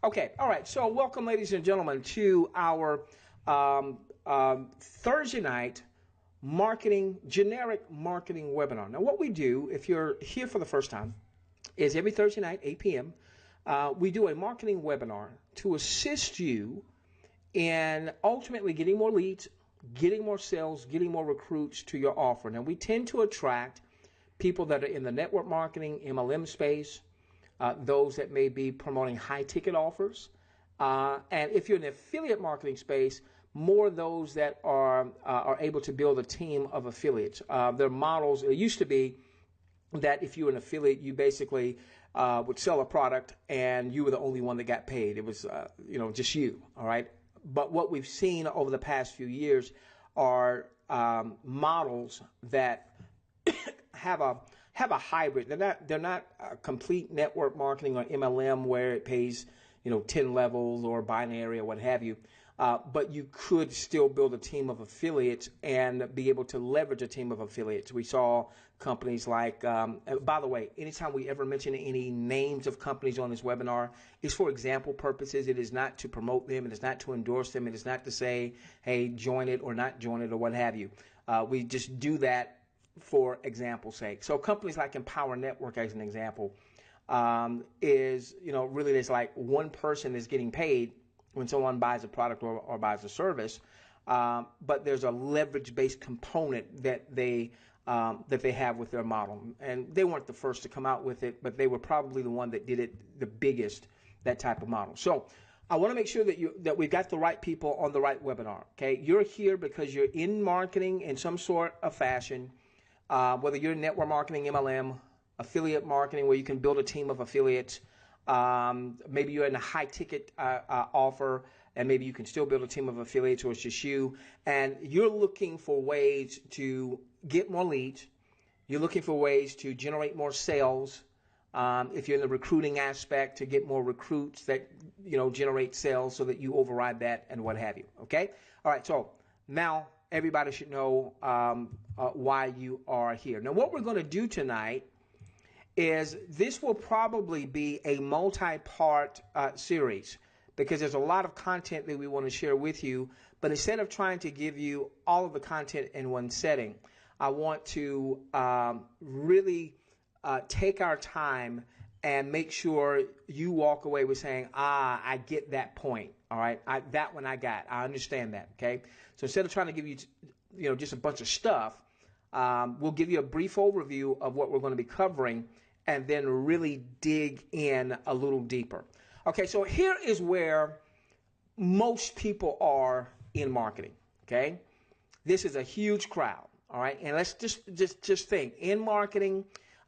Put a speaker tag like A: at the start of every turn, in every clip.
A: Okay, all right. So welcome, ladies and gentlemen, to our Thursday night generic marketing webinar. Now, what we do, if you're here for the first time, is every Thursday night, 8 p.m., we do a marketing webinar to assist you in ultimately getting more leads, getting more sales, getting more recruits to your offer. Now, we tend to attract people that are in the network marketing, MLM space, those that may be promoting high ticket offers. And if you're in the affiliate marketing space, more those that are able to build a team of affiliates. Their models, it used to be that if you were an affiliate, you basically would sell a product and you were the only one that got paid. It was, just you, all right? But what we've seen over the past few years are models that have a hybrid. They're not complete network marketing or MLM where it pays 10 levels or binary or what have you. But you could still build a team of affiliates and be able to leverage a team of affiliates. We saw companies like, by the way, anytime we ever mention any names of companies on this webinar, it's for example purposes. It is not to promote them. It is not to endorse them. It is not to say, hey, join it or not join it or what have you. We just do that for example's sake. So companies like Empower Network, as an example, is, really there's like one person is getting paid when someone buys a product or buys a service, but there's a leverage-based component that they have with their model. And they weren't the first to come out with it, but they were probably the one that did it the biggest, that type of model. So I want to make sure that we've got the right people on the right webinar. Okay, you're here because you're in marketing in some sort of fashion, whether you're in network marketing, MLM, affiliate marketing, where you can build a team of affiliates. Maybe you're in a high ticket offer, and maybe you can still build a team of affiliates, or it's just you, and you're looking for ways to get more leads. You're looking for ways to generate more sales. If you're in the recruiting aspect, to get more recruits that generate sales so that you override that and what have you. Okay. All right. So now everybody should know why you are here. Now, what we're going to do tonight is this will probably be a multi-part series, because there's a lot of content that we want to share with you. But instead of trying to give you all of the content in one setting, I want to really take our time and make sure you walk away with saying, I get that point. All right, that one I got. I understand that. Okay, so instead of trying to give you, just a bunch of stuff, we'll give you a brief overview of what we're going to be covering and then really dig in a little deeper. Okay, so here is where most people are in marketing. Okay, this is a huge crowd. All right, and let's just think in marketing.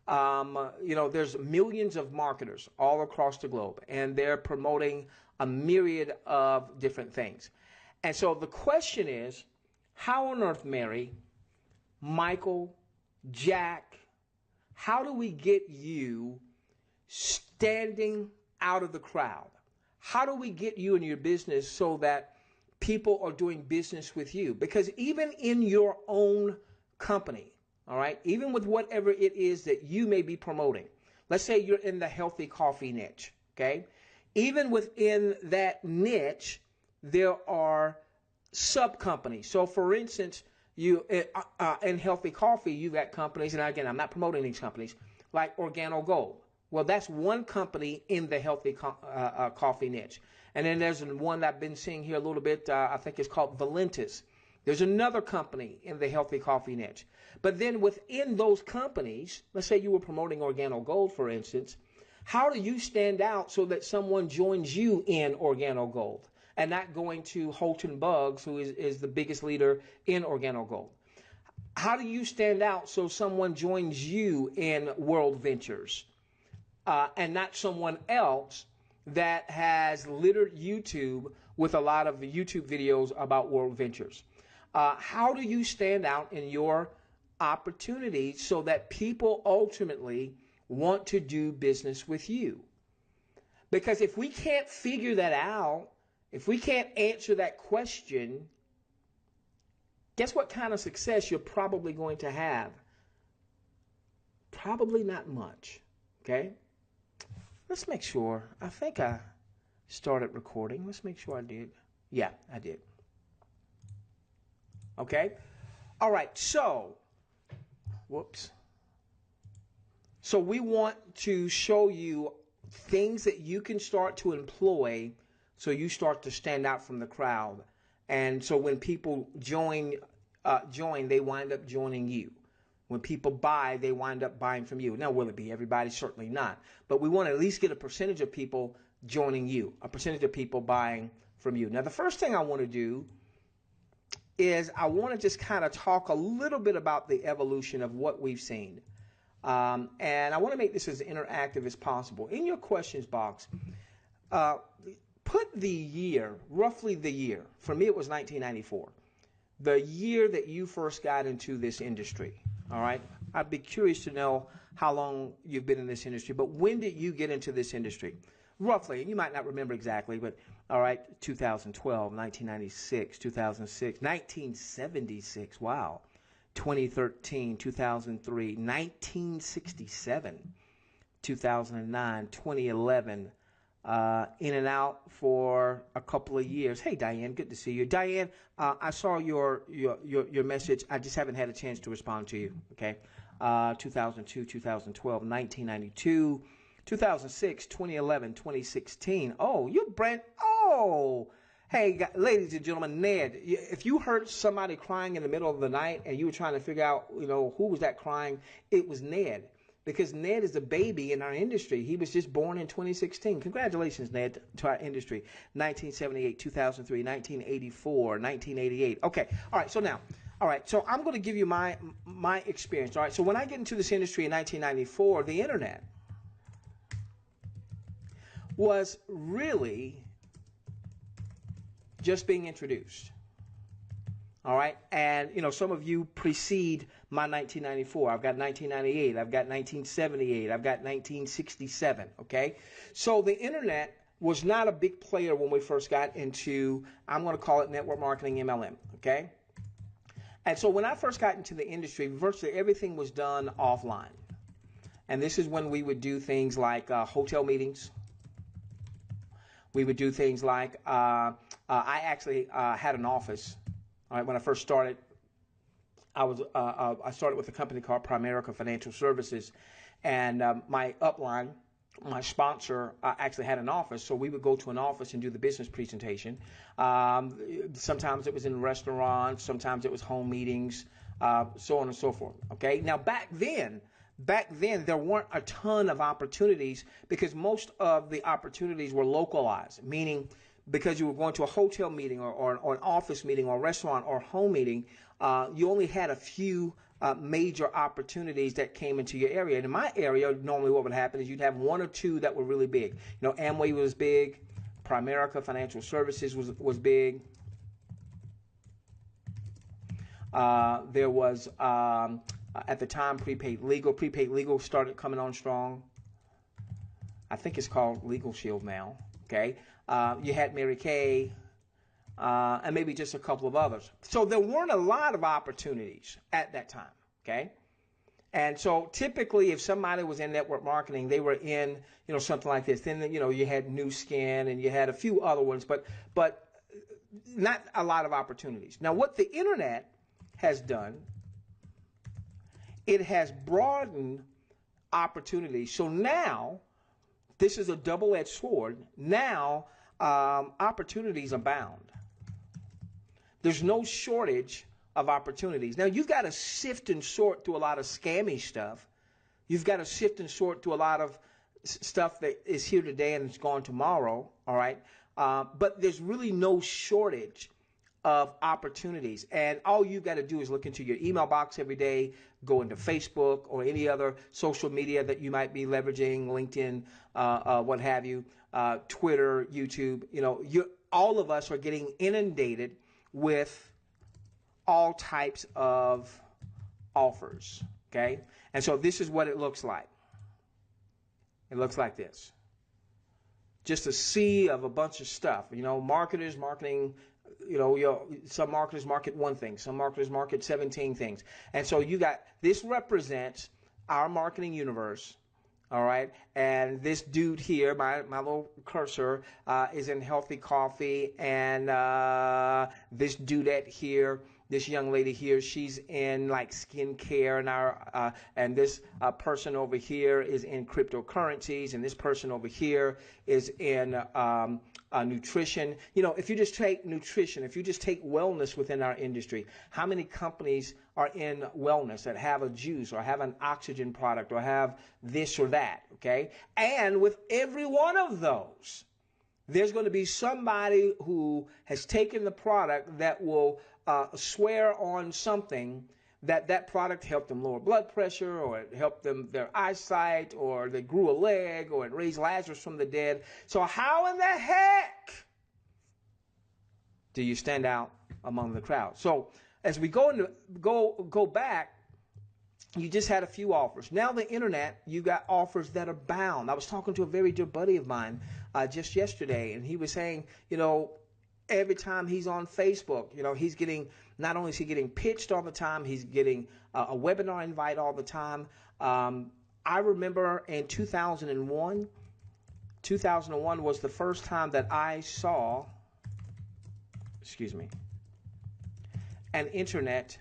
A: There's millions of marketers all across the globe, and they're promoting a myriad of different things. And so the question is, how on earth, Mary, Michael, Jack, how do we get you standing out of the crowd? How do we get you in your business so that people are doing business with you? Because even in your own company, all right, even with whatever it is that you may be promoting, let's say you're in the healthy coffee niche, okay? Even within that niche, there are sub-companies. So for instance, you in healthy coffee, you've got companies, and again, I'm not promoting these companies, like Organo Gold. Well, that's one company in the healthy coffee niche. And then there's one that I've been seeing here a little bit, I think it's called Valentis. There's another company in the healthy coffee niche. But then within those companies, let's say you were promoting Organo Gold, for instance, how do you stand out so that someone joins you in Organo Gold and not going to Holton Bugs, who is the biggest leader in Organo Gold? How do you stand out so someone joins you in World Ventures and not someone else that has littered YouTube with a lot of YouTube videos about World Ventures? How do you stand out in your opportunities so that people ultimately want to do business with you? Because if we can't figure that out, if we can't answer that question, guess what kind of success you're probably going to have? Probably not much. Okay? Let's make sure. I think I started recording. Let's make sure I did. Yeah, I did. Okay. All right. So, whoops. So we want to show you things that you can start to employ so you start to stand out from the crowd. And so when people join, they wind up joining you. When people buy, they wind up buying from you. Now, will it be everybody? Certainly not. But we want to at least get a percentage of people joining you, a percentage of people buying from you. Now, the first thing I want to do is I want to just kind of talk a little bit about the evolution of what we've seen. And I want to make this as interactive as possible. In your questions box, put the year, roughly the year. For me, it was 1994. The year that you first got into this industry. All right. I'd be curious to know how long you've been in this industry, but when did you get into this industry? Roughly, and you might not remember exactly, but all right, 2012, 1996, 2006, 1976, wow, 2013, 2003, 1967, 2009, 2011, in and out for a couple of years. Hey, Diane, good to see you. Diane, I saw your message. I just haven't had a chance to respond to you, okay? 2002, 2012, 1992, 2006, 2011, 2016. Oh, you're brand. Oh, hey, ladies and gentlemen, Ned, if you heard somebody crying in the middle of the night and you were trying to figure out, who was that crying, it was Ned. Because Ned is a baby in our industry. He was just born in 2016. Congratulations, Ned, to our industry. 1978, 2003, 1984, 1988. Okay, all right, so now, all right, so I'm going to give you my experience. All right, so when I get into this industry in 1994, the internet was really just being introduced. All right, and some of you precede my 1994. I've got 1998. I've got 1978. I've got 1967. Okay, so the internet was not a big player when we first got into, I'm going to call it network marketing, MLM. Okay, and so when I first got into the industry, virtually everything was done offline, and this is when we would do things like hotel meetings. We would do things like I actually had an office. All right, when I first started, I started with a company called Primerica Financial Services, and my upline, my sponsor, actually had an office. So we would go to an office and do the business presentation. Sometimes it was in restaurants, sometimes it was home meetings, so on and so forth. Okay, now back then there weren't a ton of opportunities because most of the opportunities were localized, meaning because you were going to a hotel meeting or an office meeting or a restaurant or home meeting, you only had a few major opportunities that came into your area. And in my area, normally what would happen is you'd have one or two that were really big. Amway was big. Primerica Financial Services was big. There was, at the time, Prepaid Legal. Prepaid Legal started coming on strong. I think it's called Legal Shield now. Okay. You had Mary Kay, and maybe just a couple of others. So there weren't a lot of opportunities at that time, okay? And so typically if somebody was in network marketing, they were in, something like this. Then, you had New Skin and you had a few other ones, but not a lot of opportunities. Now, what the internet has done, it has broadened opportunities. So now, this is a double-edged sword. Now, opportunities abound. There's no shortage of opportunities. Now, you've got to sift and sort through a lot of scammy stuff. You've got to sift and sort through a lot of stuff that is here today and is gone tomorrow, all right? But there's really no shortage of opportunities. And all you've got to do is look into your email box every day, go into Facebook or any other social media that you might be leveraging, LinkedIn, what have you, Twitter, YouTube. All of us are getting inundated with all types of offers, okay? And so this is what it looks like. It looks like this. Just a sea of a bunch of stuff. Marketers marketing. Some marketers market one thing, some marketers market 17 things. And so this represents our marketing universe, All right. And this dude here, my little cursor, is in healthy coffee. And this dudette here, this young lady here, she's in like skincare. And this person over here is in cryptocurrencies. And this person over here is in nutrition. You know, if you just take nutrition, if you just take wellness within our industry, how many companies are in wellness that have a juice or have an oxygen product or have this or that, okay? And with every one of those, there's going to be somebody who has taken the product that will swear on something that product helped them lower blood pressure, or it helped them their eyesight, or they grew a leg, or it raised Lazarus from the dead. So how in the heck do you stand out among the crowd? So as we go back, you just had a few offers. Now the internet, you got offers that abound. I was talking to a very dear buddy of mine just yesterday, and he was saying, you know, every time he's on Facebook, you know, he's getting, not only is he getting pitched all the time, he's getting a webinar invite all the time. I remember in 2001 was the first time that I saw, an internet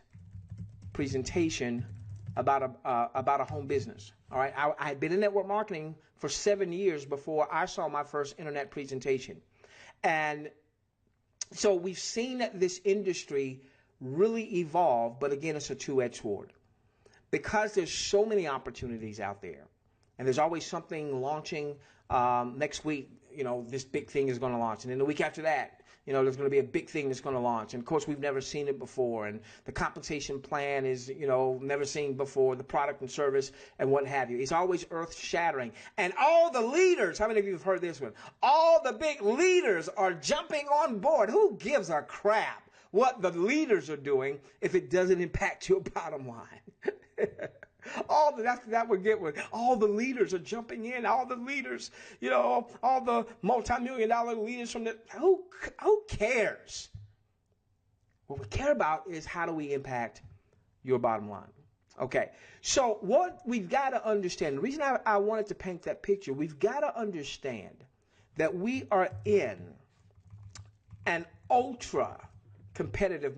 A: presentation about a home business. All right, I had been in network marketing for 7 years before I saw my first internet presentation. And so we've seen this industry really evolve, but again, it's a two-edged sword. Because there's so many opportunities out there, and there's always something launching. Next week, you know, this big thing is going to launch. And then the week after that, you know, there's going to be a big thing that's going to launch. And of course, we've never seen it before. And the compensation plan is, you know, never seen before, the product and service and what have you. It's always earth shattering. And all the leaders, how many of you have heard this one? All the big leaders are jumping on board. Who gives a crap what the leaders are doing if it doesn't impact your bottom line? That would get with all the leaders are jumping in, all the leaders, you know, all the multi-million-dollar leaders from the, who cares? What we care about is how do we impact your bottom line? Okay, so what we've got to understand, the reason I wanted to paint that picture, we've got to understand that we are in an ultra competitive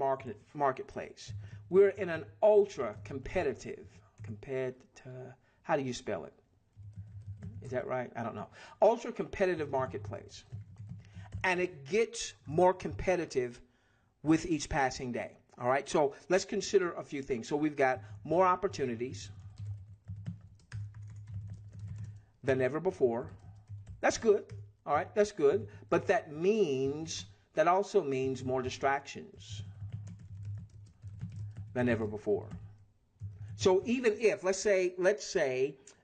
A: marketplace. We're in an ultra competitive, how do you spell it? Is that right? I don't know. Ultra competitive marketplace. And it gets more competitive with each passing day. All right, so let's consider a few things. So we've got more opportunities than ever before. That's good. All right, that's good. But that also means more distractions than ever before. So even if, let's say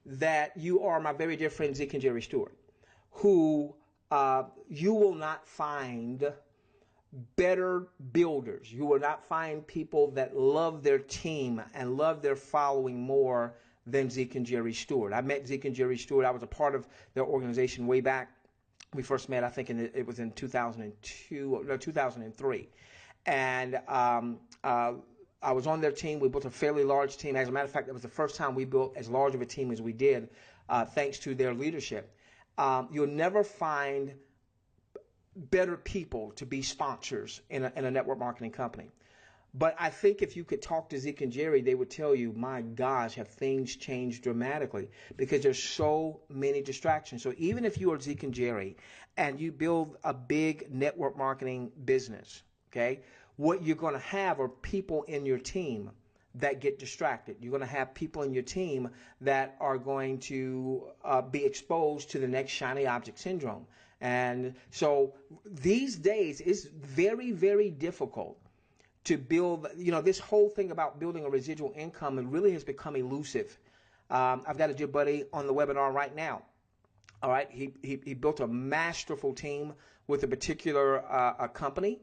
A: that you are my very dear friend Zeke and Jerry Stewart, who you will not find better builders. You will not find people that love their team and love their following more than Zeke and Jerry Stewart. I met Zeke and Jerry Stewart. I was a part of their organization way back. We first met, I think, it was in 2003. And I was on their team. We built a fairly large team. As a matter of fact, it was the first time we built as large of a team as we did, thanks to their leadership. You'll never find better people to be sponsors in a network marketing company. But I think if you could talk to Zeke and Jerry, they would tell you, my gosh, have things changed dramatically because there's so many distractions. So even if you are Zeke and Jerry and you build a big network marketing business, okay, what you're going to have are people in your team that get distracted. You're going to have people in your team that are going to be exposed to the next shiny object syndrome. And so these days it's very, very difficult to build, you know, this whole thing about building a residual income, it really has become elusive. I've got a dear buddy on the webinar right now. All right, he built a masterful team with a particular company.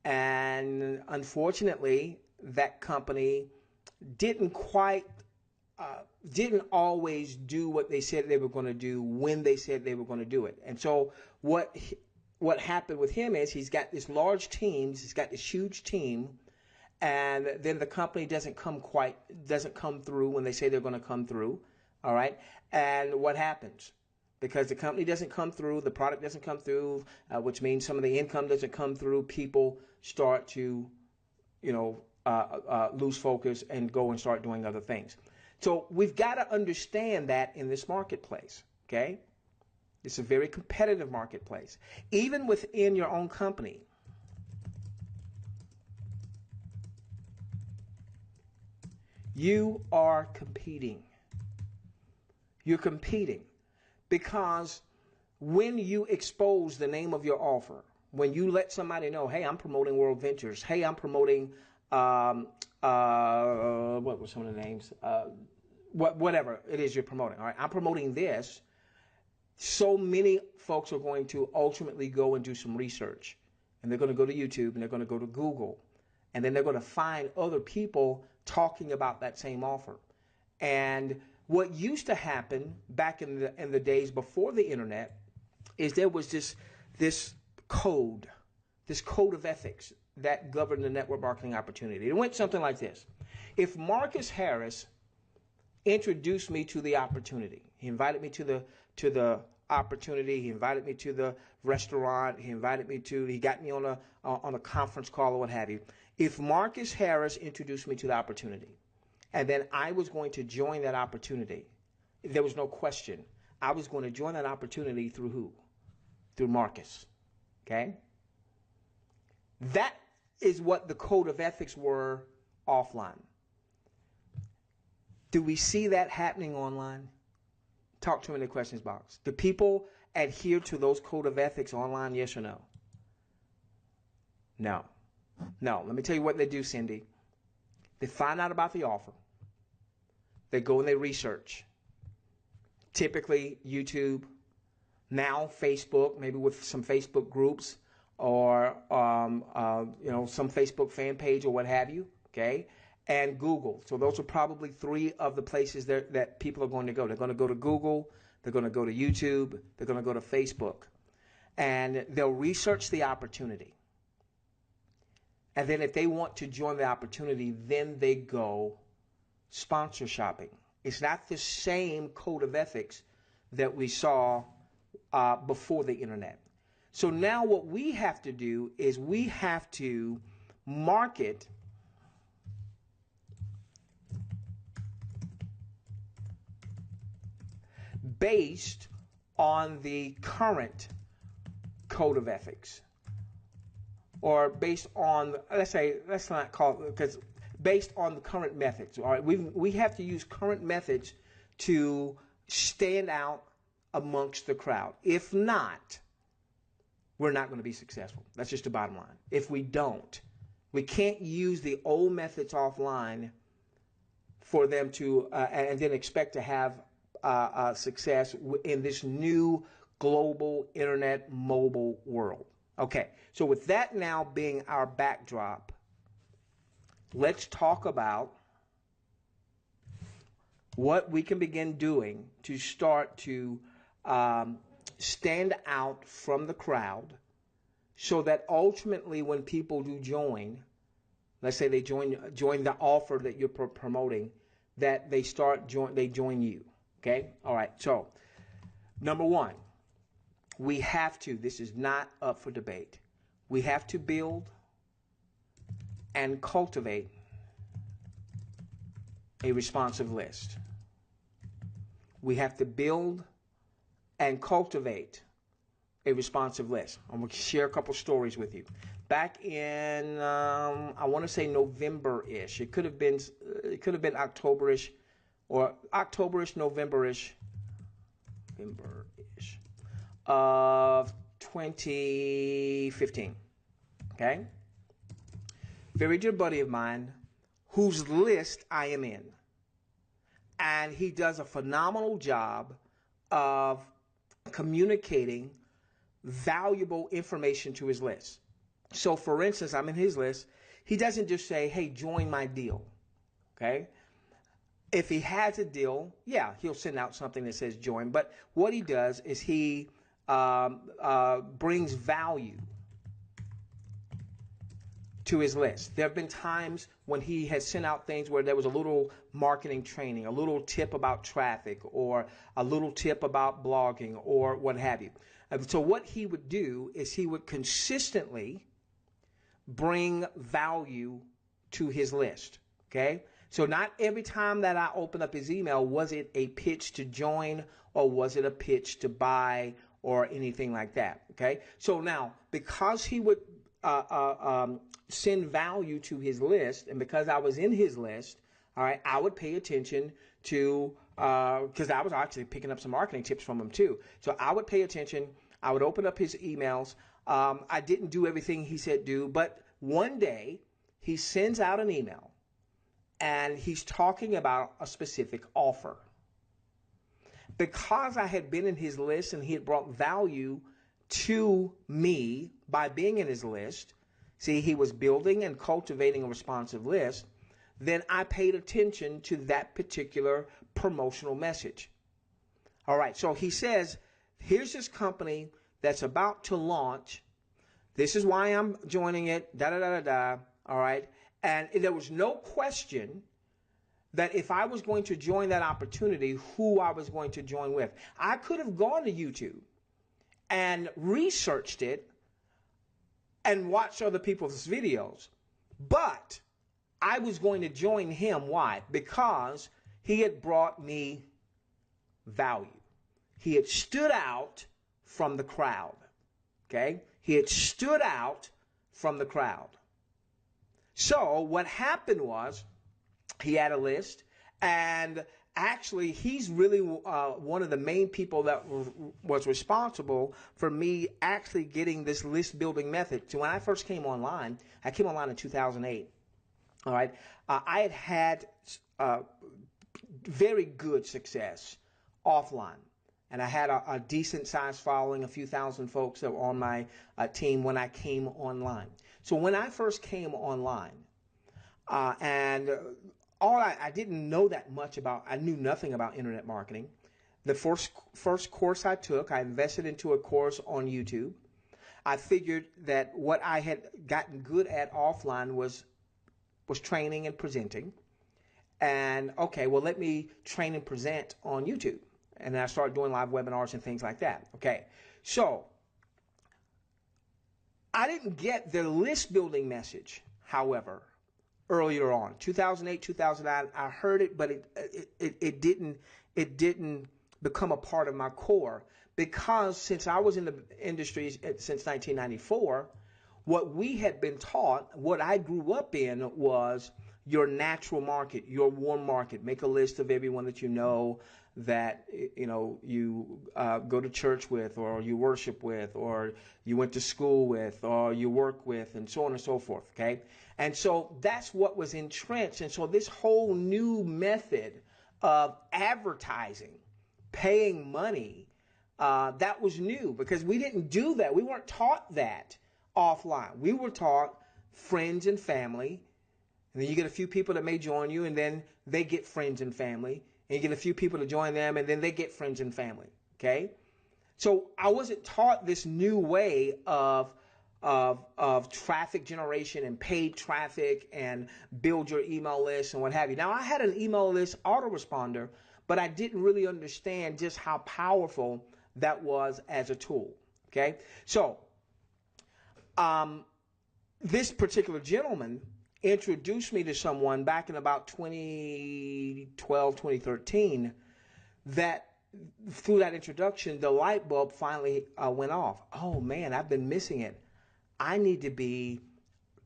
A: And unfortunately, that company didn't always do what they said they were going to do when they said they were going to do it. And so what happened with him is he's got this large team, he's got this huge team, and then the company doesn't come through when they say they're going to come through. All right. And what happens? Because the company doesn't come through, the product doesn't come through, which means some of the income doesn't come through, people start to, lose focus and go and start doing other things. So we've got to understand that in this marketplace, okay? It's a very competitive marketplace. Even within your own company, you are competing. You're competing because when you expose the name of your offer, when you let somebody know, hey, I'm promoting World Ventures, hey, I'm promoting, what were some of the names? Whatever it is you're promoting, all right? I'm promoting this. So many folks are going to ultimately go and do some research. And they're going to go to YouTube and they're going to go to Google. And then they're going to find other people talking about that same offer. And what used to happen back in the days before the internet is there was this code of ethics that governed the network marketing opportunity. It went something like this. If Marcus Harris introduced me to the opportunity, he invited me to the opportunity, he invited me to the restaurant, he got me on a conference call or what have you. If Marcus Harris introduced me to the opportunity, and then I was going to join that opportunity, there was no question. I was going to join that opportunity through who? Through Marcus. Okay? That is what the code of ethics were offline. Do we see that happening online? Talk to me in the questions box. Do people adhere to those code of ethics online, yes or no? No. No. Let me tell you what they do, Cindy. They find out about the offer. They go and they research. Typically YouTube, now Facebook, maybe with some Facebook groups or some Facebook fan page or what have you, okay? And Google. So those are probably three of the places that people are going to go. They're going to go to Google, they're going to go to YouTube, they're going to go to Facebook. And they'll research the opportunity. And then if they want to join the opportunity, then they go sponsor shopping. It's not the same code of ethics that we saw before the internet. So now what we have to do is we have to market based on the current code of ethics, or based on, let's not call it, because based on the current methods. All right, we have to use current methods to stand out amongst the crowd. If not, we're not going to be successful. That's just the bottom line. If we don't, we can't use the old methods offline for them to and then expect to have success in this new global internet mobile world. Okay, so with that now being our backdrop, let's talk about what we can begin doing to start to stand out from the crowd, so that ultimately when people do join, let's say they join the offer that you're promoting, that they join you. Okay? All right. So, number one, we have to, this is not up for debate, we have to build and cultivate a responsive list. We have to build and cultivate a responsive list. I'm going to share a couple stories with you. Back in, I want to say November-ish. It could have been October-ish, or October-ish, November-ish of 2015. Okay? Very dear buddy of mine, whose list I am in. And he does a phenomenal job of communicating valuable information to his list. So for instance, I'm in his list. He doesn't just say, hey, join my deal. Okay? If he has a deal, yeah, he'll send out something that says join. But what he does is he brings value to his list. There have been times when he has sent out things where there was a little marketing training, a little tip about traffic, or a little tip about blogging, or what have you. So what he would do is he would consistently bring value to his list. Okay? So not every time that I opened up his email was it a pitch to join, or was it a pitch to buy, or anything like that. Okay? So now, because he would send value to his list, and because I was in his list, all right, I would pay attention to, because I was actually picking up some marketing tips from him too. So I would pay attention. I would open up his emails. I didn't do everything he said do, but one day he sends out an email and he's talking about a specific offer. Because I had been in his list and he had brought value to me by being in his list, see, he was building and cultivating a responsive list, then I paid attention to that particular promotional message. All right, so he says, here's this company that's about to launch. This is why I'm joining it, da-da-da-da-da, all right? And there was no question that if I was going to join that opportunity, who I was going to join with. I could have gone to YouTube and researched it and watched other people's videos, but I was going to join him. Why? Because he had brought me value. He had stood out from the crowd. Okay? He had stood out from the crowd. So what happened was he had a list, and actually he's really one of the main people that was responsible for me actually getting this list building method. So when I first came online, I came online in 2008. All right, I had very good success offline. And I had a decent sized following, a few thousand folks that were on my team when I came online. So when I first came online, I didn't know that much about, I knew nothing about internet marketing. The first course I took, I invested into a course on YouTube. I figured that what I had gotten good at offline was training and presenting. And okay, well, let me train and present on YouTube. And then I started doing live webinars and things like that. Okay, so I didn't get the list building message, however, earlier on. 2008, 2009, I heard it, but it didn't become a part of my core, because since I was in the industry since 1994, what we had been taught, what I grew up in, was your natural market, your warm market. Make a list of everyone that you know, that you go to church with, or you worship with, or you went to school with, or you work with, and so on and so forth. Okay, and so that's what was entrenched. And so this whole new method of advertising, paying money, that was new, because we didn't do that. We weren't taught that offline. We were taught friends and family, and then you get a few people that may join you, and then they get friends and family. And you get a few people to join them, and then they get friends and family. Okay, so I wasn't taught this new way of traffic generation and paid traffic and build your email list and what have you. Now, I had an email list autoresponder, but I didn't really understand just how powerful that was as a tool. Okay, so this particular gentleman introduced me to someone back in about 2012, 2013, that through that introduction, the light bulb finally went off. Oh man, I've been missing it. I need to be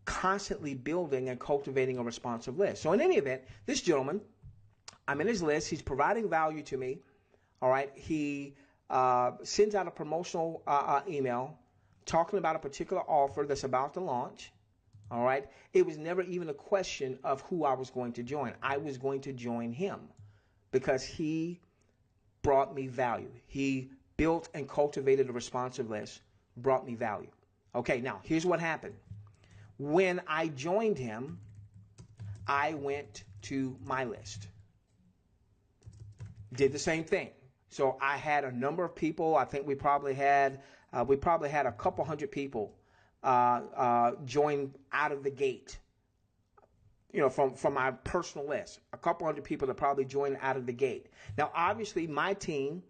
A: constantly building and cultivating a responsive list. So in any event, this gentleman, I'm in his list. He's providing value to me. All right. He sends out a promotional email talking about a particular offer that's about to launch. All right. It was never even a question of who I was going to join. I was going to join him because he brought me value. He built and cultivated a responsive list, brought me value. Okay, now here's what happened. When I joined him, I went to my list. Did the same thing. So I had a number of people. I think we probably had a couple hundred people join out of the gate. You know, from my personal list, a couple hundred people that probably joined out of the gate. Now, obviously, my team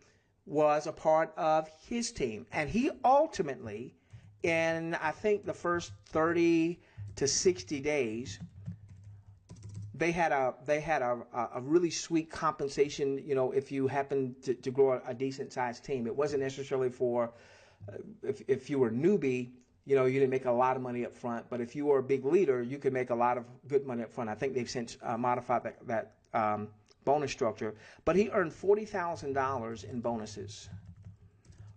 A: was a part of his team, and he ultimately, in I think the first 30 to 60 days, they had a really sweet compensation. You know, if you happen to grow a decent sized team, it wasn't necessarily for if you were a newbie. You know, you didn't make a lot of money up front, but if you were a big leader, you could make a lot of good money up front. I think they've since modified that bonus structure. But he earned $40,000 in bonuses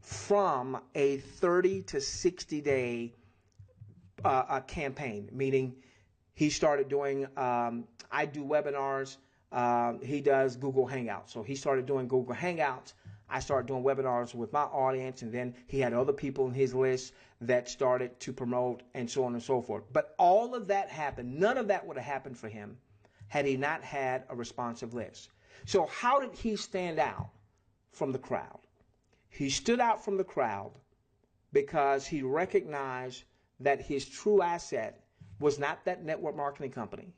A: from a 30 to 60 day campaign, meaning he started doing, I do webinars, he does Google Hangouts. So he started doing Google Hangouts. I started doing webinars with my audience, and then he had other people in his list that started to promote, and so on and so forth. But all of that happened. None of that would have happened for him had he not had a responsive list. So how did he stand out from the crowd? He stood out from the crowd because he recognized that his true asset was not that network marketing company.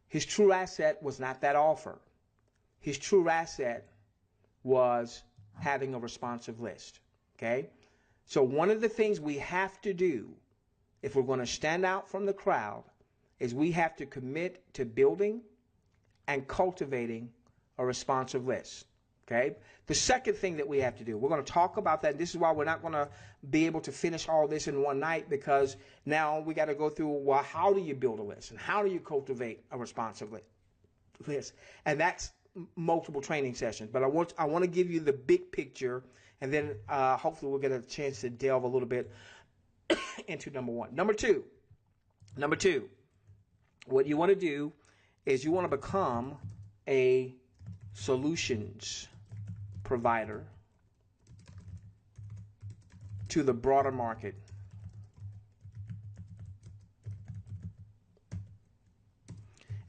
A: His true asset was not that offer. His true asset was having a responsive list. Okay? So one of the things we have to do if we're going to stand out from the crowd is we have to commit to building and cultivating a responsive list. Okay? The second thing that we have to do, we're going to talk about that. This is why we're not going to be able to finish all this in one night, because now we got to go through, well, how do you build a list and how do you cultivate a responsive list? And that's multiple training sessions. But I want to give you the big picture, and then hopefully we'll get a chance to delve a little bit into number one. Number two, what you want to do is you want to become a solutions provider to the broader market.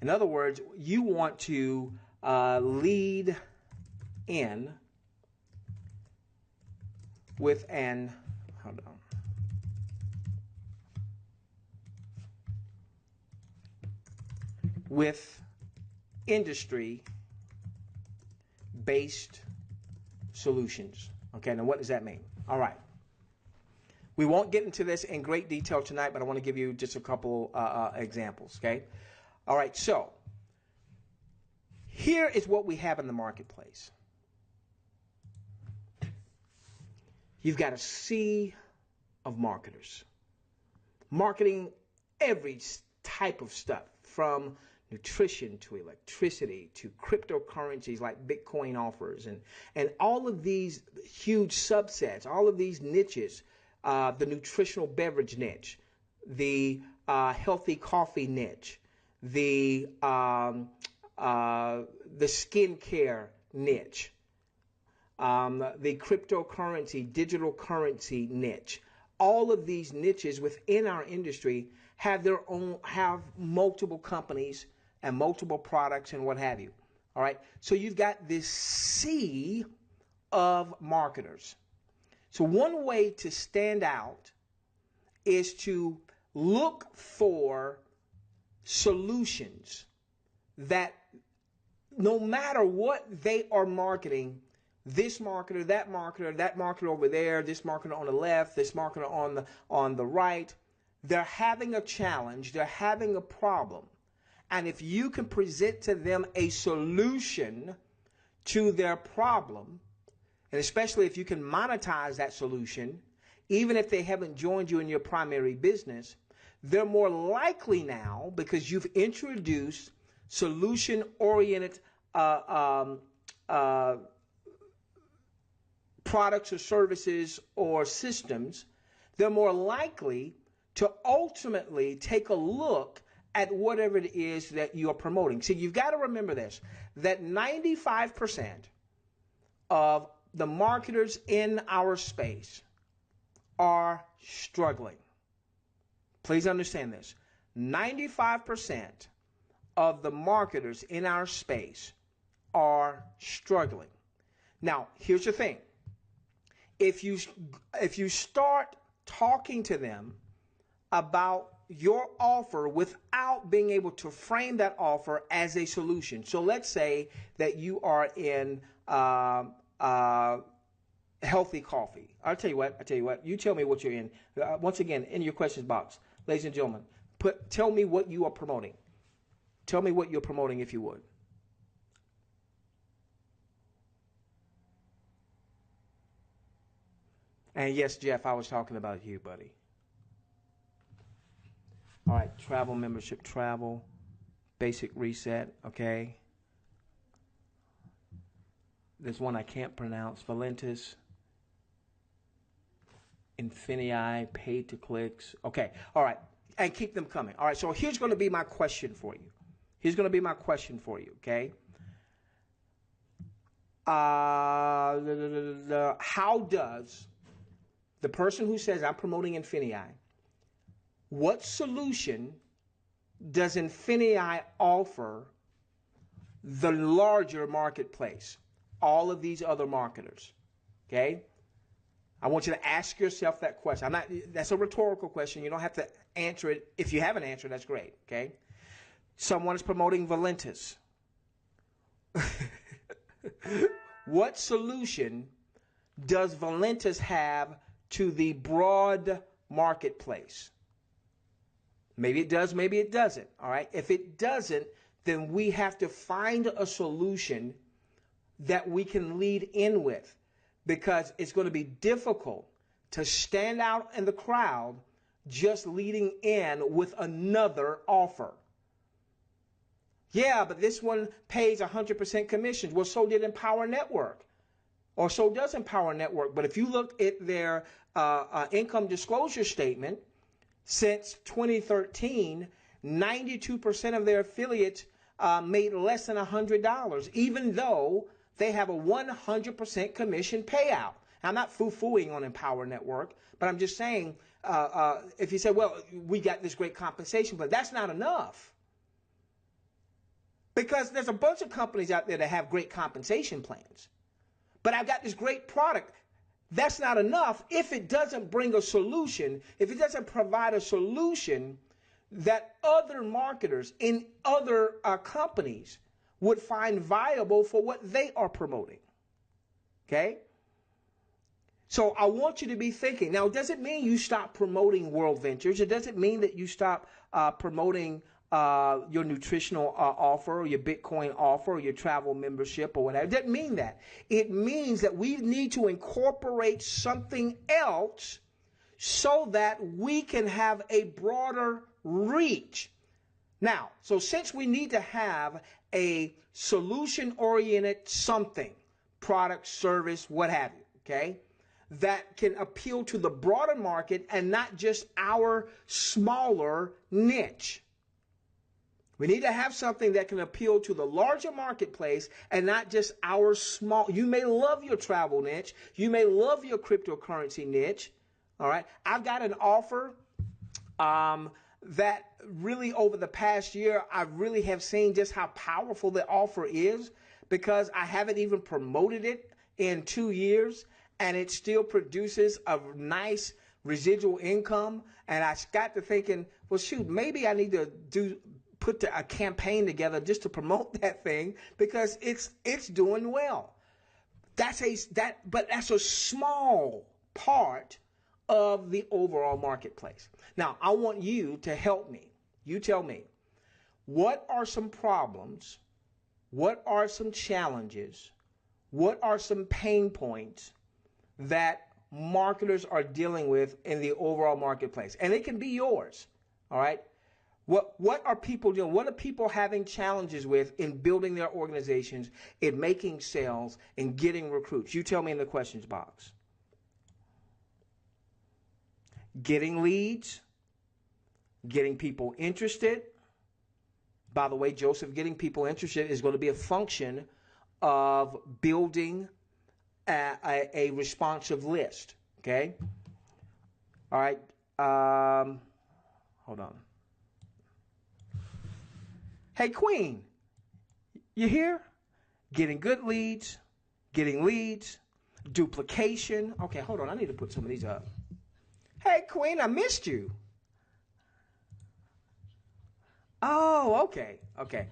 A: In other words, you want to lead in with an, hold on, with industry-based solutions. Okay, now what does that mean? All right. We won't get into this in great detail tonight, but I want to give you just a couple examples, okay? All right, so here is what we have in the marketplace. You've got a sea of marketers marketing every type of stuff, from nutrition to electricity to cryptocurrencies like Bitcoin offers, and all of these huge subsets, all of these niches, the nutritional beverage niche, the healthy coffee niche, the skincare niche, the cryptocurrency, digital currency niche. All of these niches within our industry have multiple companies and multiple products and what have you. All right. So you've got this sea of marketers. So one way to stand out is to look for solutions that, no matter what they are marketing, this marketer, that marketer over there, this marketer on the left, this marketer on the right, they're having a challenge, they're having a problem. And if you can present to them a solution to their problem, and especially if you can monetize that solution, even if they haven't joined you in your primary business, they're more likely now, because you've introduced solution-oriented products or services or systems, they're more likely to ultimately take a look at whatever it is that you're promoting. See, you've got to remember this, that 95% of the marketers in our space are struggling. Please understand this. 95% of the marketers in our space are struggling. Now, here's the thing. If you start talking to them about your offer without being able to frame that offer as a solution. So let's say that you are in healthy coffee. I'll tell you what. You tell me what you're in. Once again, in your questions box, ladies and gentlemen, tell me what you are promoting. Tell me what you're promoting, if you would. And yes, Jeff, I was talking about you, buddy. All right, travel membership, travel, basic reset, okay. There's one I can't pronounce, Valentis, Infinii, paid to clicks. Okay, all right, and keep them coming. All right, so here's going to be my question for you. Okay. How does the person who says I'm promoting Infinii, what solution does Infinii offer the larger marketplace, all of these other marketers? Okay? I want you to ask yourself that question. That's a rhetorical question. You don't have to answer it. If you have an answer, that's great. Okay? Someone is promoting Valentis. What solution does Valentis have to the broad marketplace? Maybe it does, maybe it doesn't. All right. If it doesn't, then we have to find a solution that we can lead in with, because it's going to be difficult to stand out in the crowd just leading in with another offer. Yeah, but this one pays 100% commissions. Well, so did Empower Network, or so does Empower Network. But if you look at their income disclosure statement, since 2013, 92% of their affiliates made less than $100, even though they have a 100% commission payout. I'm not foo-fooing on Empower Network, but I'm just saying, if you say, well, we got this great compensation, but that's not enough. Because there's a bunch of companies out there that have great compensation plans. But I've got this great product. That's not enough if it doesn't bring a solution, if it doesn't provide a solution that other marketers in other companies would find viable for what they are promoting. Okay? So I want you to be thinking. Now, does it mean you stop promoting World Ventures? It doesn't mean that you stop promoting your nutritional offer, or your Bitcoin offer, or your travel membership, or whatever. It doesn't mean that. It means that we need to incorporate something else so that we can have a broader reach. Now, so since we need to have a solution-oriented something, product, service, what have you, okay, that can appeal to the broader market and not just our smaller niche. We need to have something that can appeal to the larger marketplace and not just our small. You may love your travel niche. You may love your cryptocurrency niche. All right. I've got an offer that really over the past year, I really have seen just how powerful the offer is, because I haven't even promoted it in 2 years and it still produces a nice residual income. And I got to thinking, well, shoot, maybe I need to put a campaign together just to promote that thing, because it's doing well. But that's a small part of the overall marketplace. Now, I want you to help me. You tell me, what are some problems? What are some challenges? What are some pain points that marketers are dealing with in the overall marketplace? And it can be yours. All right. What are people doing? What are people having challenges with in building their organizations, in making sales, in getting recruits? You tell me in the questions box. Getting leads, getting people interested. By the way, Joseph, getting people interested is going to be a function of building a responsive list. Okay? All right. Hold on. Hey, Queen, you here? Getting good leads, getting leads, duplication. Okay, hold on. I need to put some of these up. Hey, Queen, I missed you. Oh, okay, okay,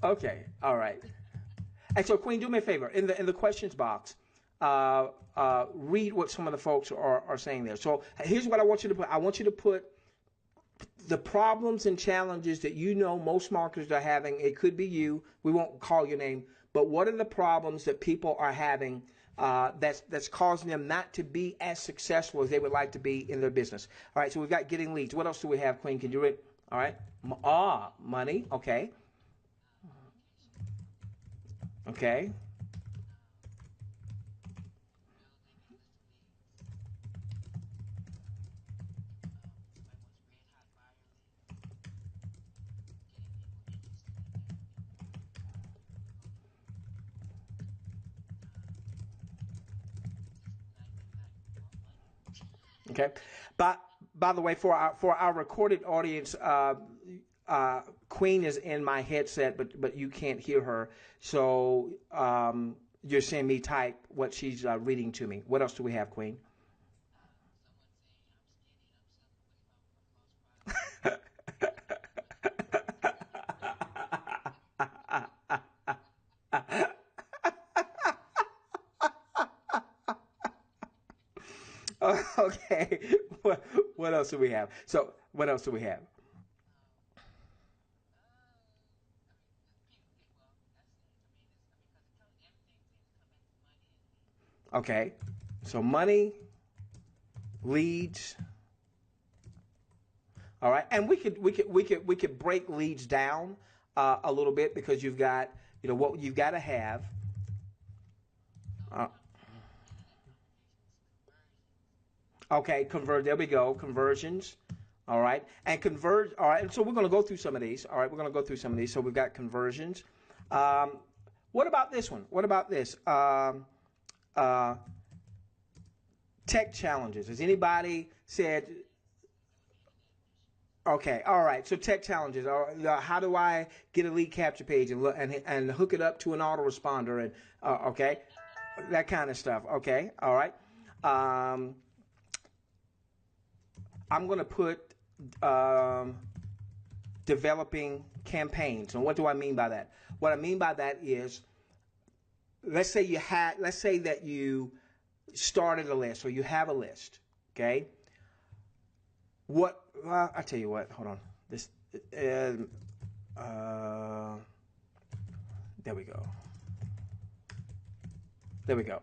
A: okay. All right. And so, Queen, do me a favor in the questions box. Read what some of the folks are saying there. So here's what I want you to put. I want you to put the problems and challenges that you know most marketers are having. It could be you. We won't call your name, but what are the problems that people are having that's causing them not to be as successful as they would like to be in their business? All right. So we've got getting leads. What else do we have, Queen? Can you read? All right. Money. Okay. Okay. Okay. But by the way, for our recorded audience, Queen is in my headset, but you can't hear her. So you're seeing me type what she's reading to me. What else do we have, Queen? Okay. What else do we have? So what else do we have? Okay. So money, leads. All right, and we could break leads down a little bit because you've got what you've got to have. Uh, okay, convert. There we go. Conversions. All right, and convert. All right, and so we're going to go through some of these. All right, we're going to go through some of these. So we've got conversions. Um, what about this one? What about this? Uh, tech challenges. Has anybody said? Okay, all right. So tech challenges. How do I get a lead capture page and hook it up to an autoresponder and okay, that kind of stuff. Okay, all right. Um, I'm going to put um, developing campaigns. And what do I mean by that? What I mean by that is, let's say that you started a list or you have a list. Okay, what I tell you what, hold on. This uh, there we go. There we go.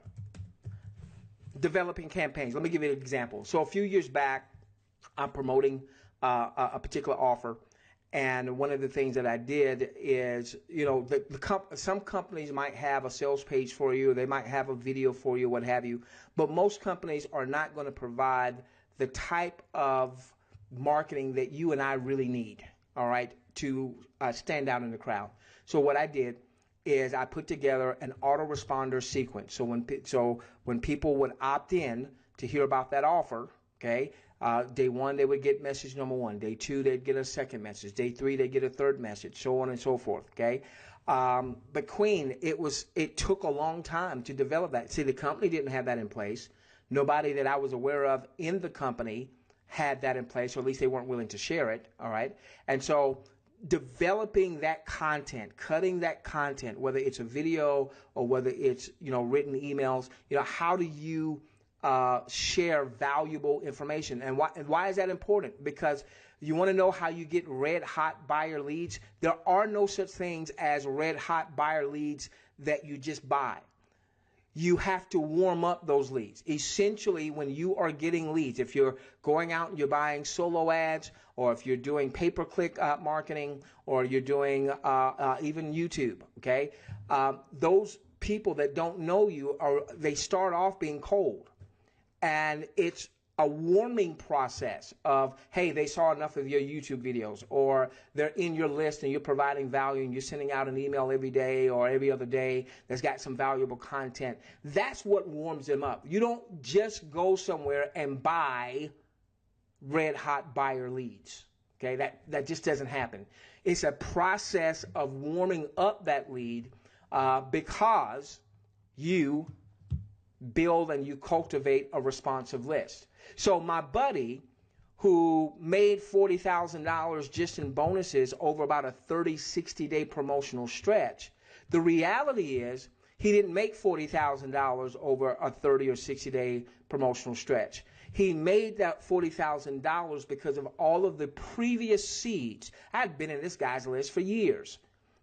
A: Developing campaigns. Let me give you an example. So a few years back, I'm promoting a particular offer, and one of the things that I did is, some companies might have a sales page for you, they might have a video for you, what have you, but most companies are not going to provide the type of marketing that you and I really need, all right, to stand out in the crowd. So what I did is I put together an autoresponder sequence. So when people would opt in to hear about that offer, okay, day one they would get message number one. Day two they'd get a second message. Day three they'd get a third message. So on and so forth. Okay, but Queen, it took a long time to develop that. See, the company didn't have that in place. Nobody that I was aware of in the company had that in place, or at least they weren't willing to share it. All right, and so developing that content, cutting that content, whether it's a video or whether it's written emails, how do you share valuable information? And why is that important? Because you want to know how you get red hot buyer leads. There are no such things as red hot buyer leads that you just buy. You have to warm up those leads. Essentially, when you are getting leads, if you're going out and you're buying solo ads, or if you're doing pay-per-click marketing, or you're doing even YouTube, okay, those people that don't know you, they start off being cold. And it's a warming process of, hey, they saw enough of your YouTube videos, or they're in your list and you're providing value and you're sending out an email every day or every other day that's got some valuable content. That's what warms them up. You don't just go somewhere and buy red hot buyer leads. Okay, that just doesn't happen. It's a process of warming up that lead because you build and you cultivate a responsive list. So my buddy who made $40,000 just in bonuses over about a 30, 60-day promotional stretch. The reality is he didn't make $40,000 over a 30 or 60-day promotional stretch. He made that $40,000 because of all of the previous seeds. I'd been in this guy's list for years.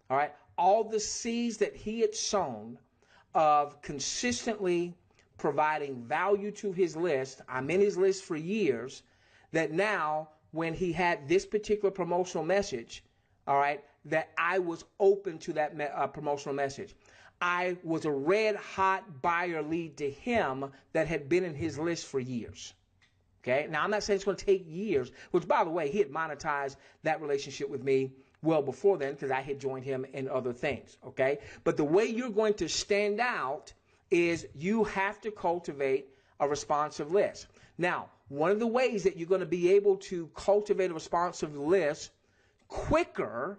A: All right, all the seeds that he had sown of consistently providing value to his list. I'm in his list for years. That now, when he had this particular promotional message, all right, that I was open to that promotional message. I was a red hot buyer lead to him that had been in his list for years. Okay, now I'm not saying it's going to take years, which, by the way, he had monetized that relationship with me well before then because I had joined him in other things. Okay, but the way you're going to stand out is you have to cultivate a responsive list. Now, one of the ways that you're going to be able to cultivate a responsive list quicker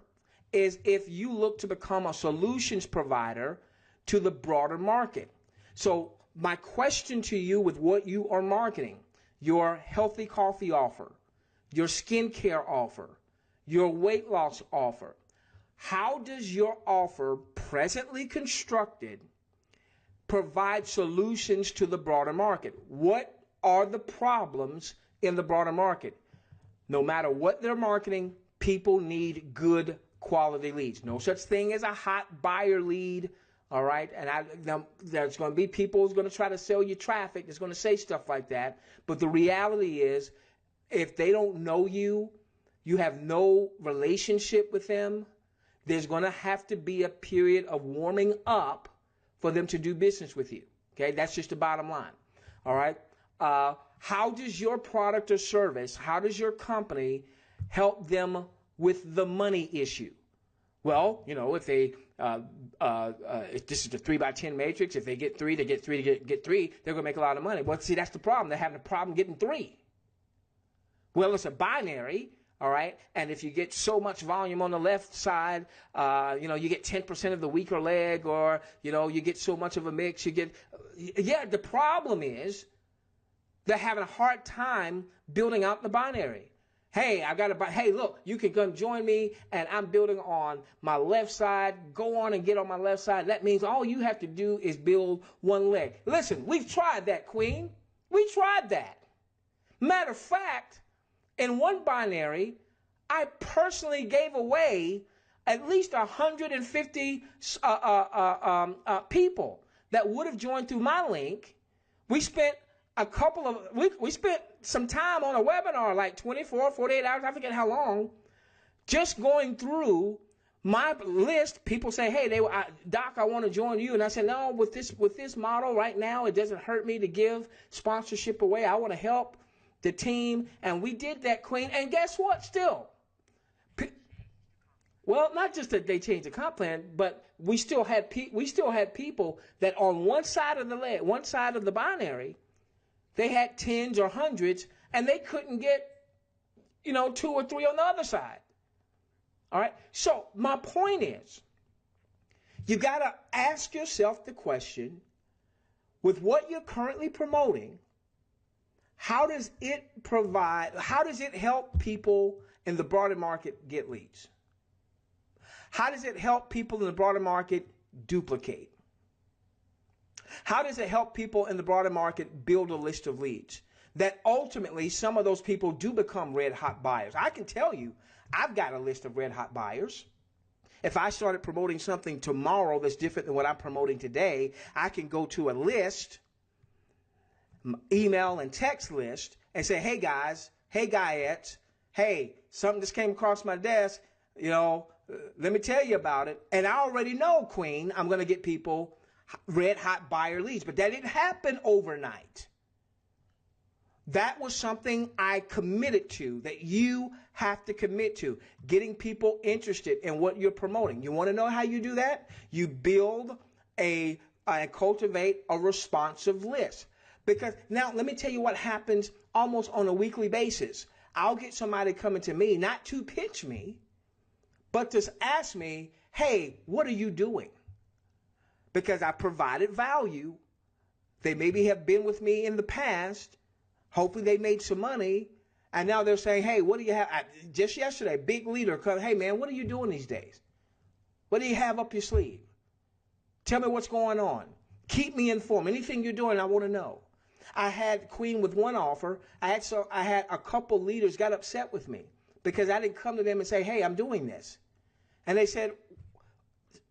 A: is if you look to become a solutions provider to the broader market. So my question to you with what you are marketing, your healthy coffee offer, your skincare offer, your weight loss offer, how does your offer presently constructed provide solutions to the broader market? What are the problems in the broader market? No matter what they're marketing, people need good quality leads. No such thing as a hot buyer lead, all right? And there's going to be people who's going to try to sell you traffic. That's going to say stuff like that. But the reality is, if they don't know you, you have no relationship with them, there's going to have to be a period of warming up for them to do business with you. Okay, that's just the bottom line. All right. How does your product or service, how does your company help them with the money issue? Well, you know, if they, if this is the 3x10 matrix, if they get 3, they get 3, they get 3, they're going to make a lot of money. Well, see, that's the problem. They're having a problem getting 3. Well, it's a binary. All right, and if you get so much volume on the left side, you know, you get 10% of the weaker leg, or, you know, you get so much of a mix, you get, yeah, the problem is they're having a hard time building out the binary. Hey, hey, look, you can come join me, and I'm building on my left side. Go on and get on my left side. That means all you have to do is build one leg. Listen, we've tried that, Queen. We tried that. Matter of fact, in one binary, I personally gave away at least 150 people that would have joined through my link. We spent we spent some time on a webinar, like 24, 48 hours, I forget how long, just going through my list. People say, hey, Doc, I want to join you. And I said, no, with this model right now, it doesn't hurt me to give sponsorship away. I want to help the team, and we did that, Queen. And guess what? Still, well, not just that they changed the comp plan, but we still had people that on one side of the binary, they had tens or hundreds, and they couldn't get, you know, 2 or 3 on the other side. All right. So my point is, you got to ask yourself the question: with what you're currently promoting, how does it help people in the broader market get leads? How does it help people in the broader market duplicate? How does it help people in the broader market build a list of leads that ultimately some of those people do become red hot buyers? I can tell you, I've got a list of red hot buyers. If I started promoting something tomorrow that's different than what I'm promoting today, I can go to a list, email and text list, and say, hey guys, hey guyettes, hey, something just came across my desk, you know, let me tell you about it. And I already know, Queen, I'm going to get people red hot buyer leads. But that didn't happen overnight. That was something I committed to, that you have to commit to, getting people interested in what you're promoting. You want to know how you do that? You build and cultivate a responsive list. Because now let me tell you what happens almost on a weekly basis. I'll get somebody coming to me, not to pitch me, but to ask me, hey, what are you doing? Because I provided value. They maybe have been with me in the past. Hopefully they made some money. And now they're saying, hey, what do you have? Just yesterday, big leader, hey, man, what are you doing these days? What do you have up your sleeve? Tell me what's going on. Keep me informed. Anything you're doing, I want to know. I had Queen with one offer. I had a couple leaders got upset with me because I didn't come to them and say, hey, I'm doing this. And they said,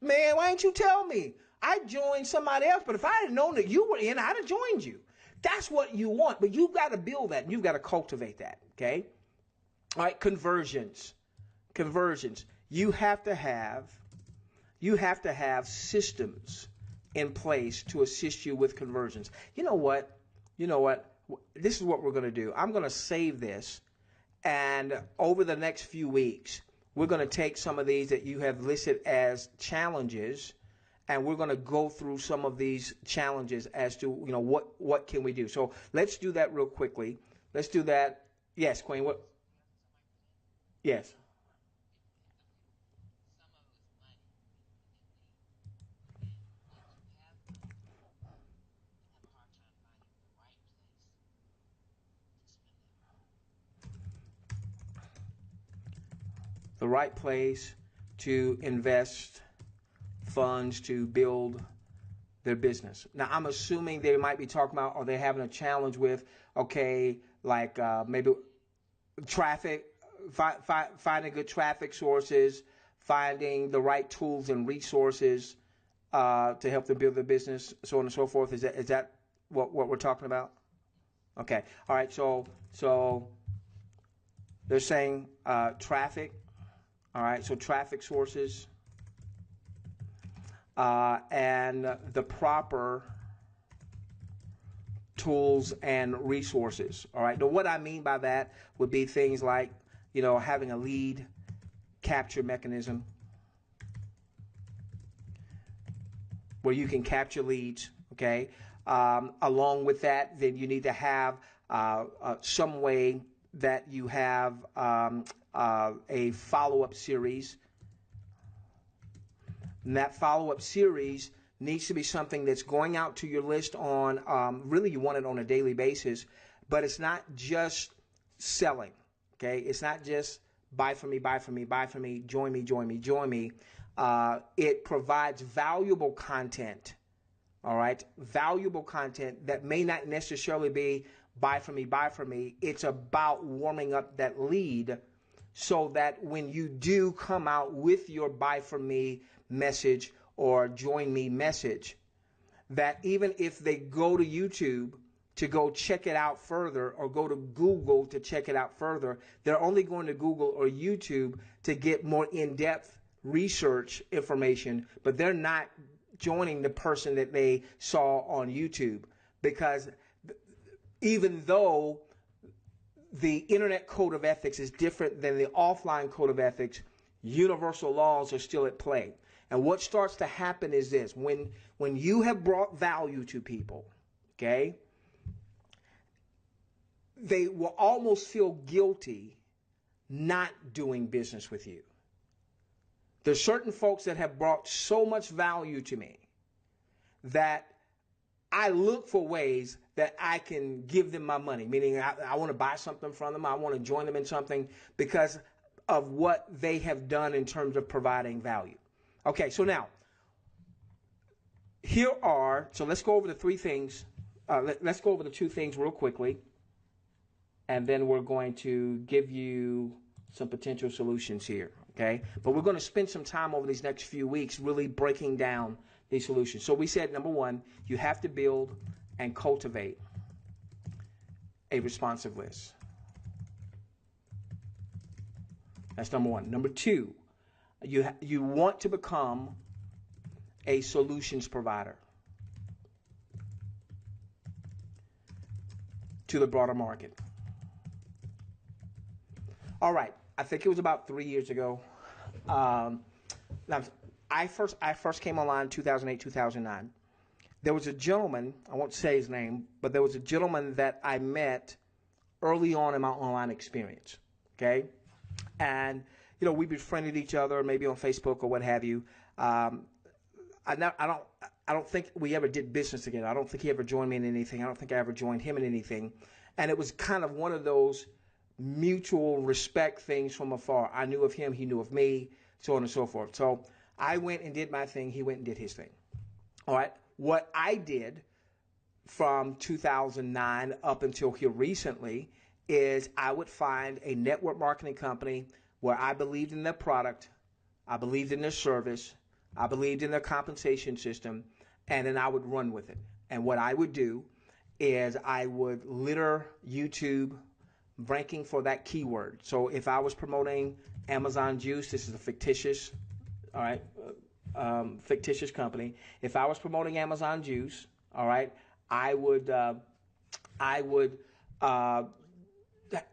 A: man, why didn't you tell me? I joined somebody else, but if I had known that you were in, I'd have joined you. That's what you want, but you've got to build that, and you've got to cultivate that, okay? All right, conversions. Conversions. You have to have systems in place to assist you with conversions. You know what? This is what we're going to do. I'm going to save this, and over the next few weeks, we're going to take some of these that you have listed as challenges, and we're going to go through some of these challenges as to, what can we do. So let's do that real quickly. Let's do that. Yes, Queen. What? Yes. The right place to invest funds to build their business. Now, I'm assuming they might be talking about, are they having a challenge with, okay, like maybe traffic, finding good traffic sources, finding the right tools and resources to help them build their business, so on and so forth. Is that what we're talking about? Okay. All right. So they're saying traffic. All right. So traffic sources. And the proper tools and resources. All right. Now, what I mean by that would be things like, having a lead capture mechanism where you can capture leads. Okay. Along with that, then you need to have some way that you have a follow-up series. And that follow-up series needs to be something that's going out to your list on, really you want it on a daily basis, but it's not just selling, okay? It's not just buy from me, buy from me, buy from me, join me, join me, join me. It provides valuable content, all right? Valuable content that may not necessarily be buy from me, buy from me. It's about warming up that lead so that when you do come out with your buy from me message or join me message, that even if they go to YouTube to go check it out further or go to Google to check it out further, they're only going to Google or YouTube to get more in-depth research information, but they're not joining the person that they saw on YouTube, because even though the internet code of ethics is different than the offline code of ethics, universal laws are still at play. And what starts to happen is this: when you have brought value to people, okay, they will almost feel guilty not doing business with you. There's certain folks that have brought so much value to me that I look for ways that I can give them my money, meaning I want to buy something from them. I want to join them in something because of what they have done in terms of providing value. Okay, so now, so let's go over the three things. Let's go over the two things real quickly, and then we're going to give you some potential solutions here, okay? But we're going to spend some time over these next few weeks really breaking down these solutions. So we said, number one, you have to build and cultivate a responsive list. That's number one. Number two, you want to become a solutions provider to the broader market. All right, I think it was about 3 years ago. Now, I first came online in 2008, 2009. There was a gentleman, I won't say his name, but there was a gentleman that I met early on in my online experience, okay? And, we befriended each other, maybe on Facebook or what have you. I don't think we ever did business together. I don't think he ever joined me in anything. I don't think I ever joined him in anything. And it was kind of one of those mutual respect things from afar. I knew of him, he knew of me, so on and so forth. So I went and did my thing, he went and did his thing. All right, what I did from 2009 up until here recently is I would find a network marketing company where I believed in their product, I believed in their service, I believed in their compensation system, and then I would run with it. And what I would do is I would litter YouTube ranking for that keyword. So if I was promoting Amazon Juice, this is a fictitious, all right, fictitious company. If I was promoting Amazon Juice, all right, I would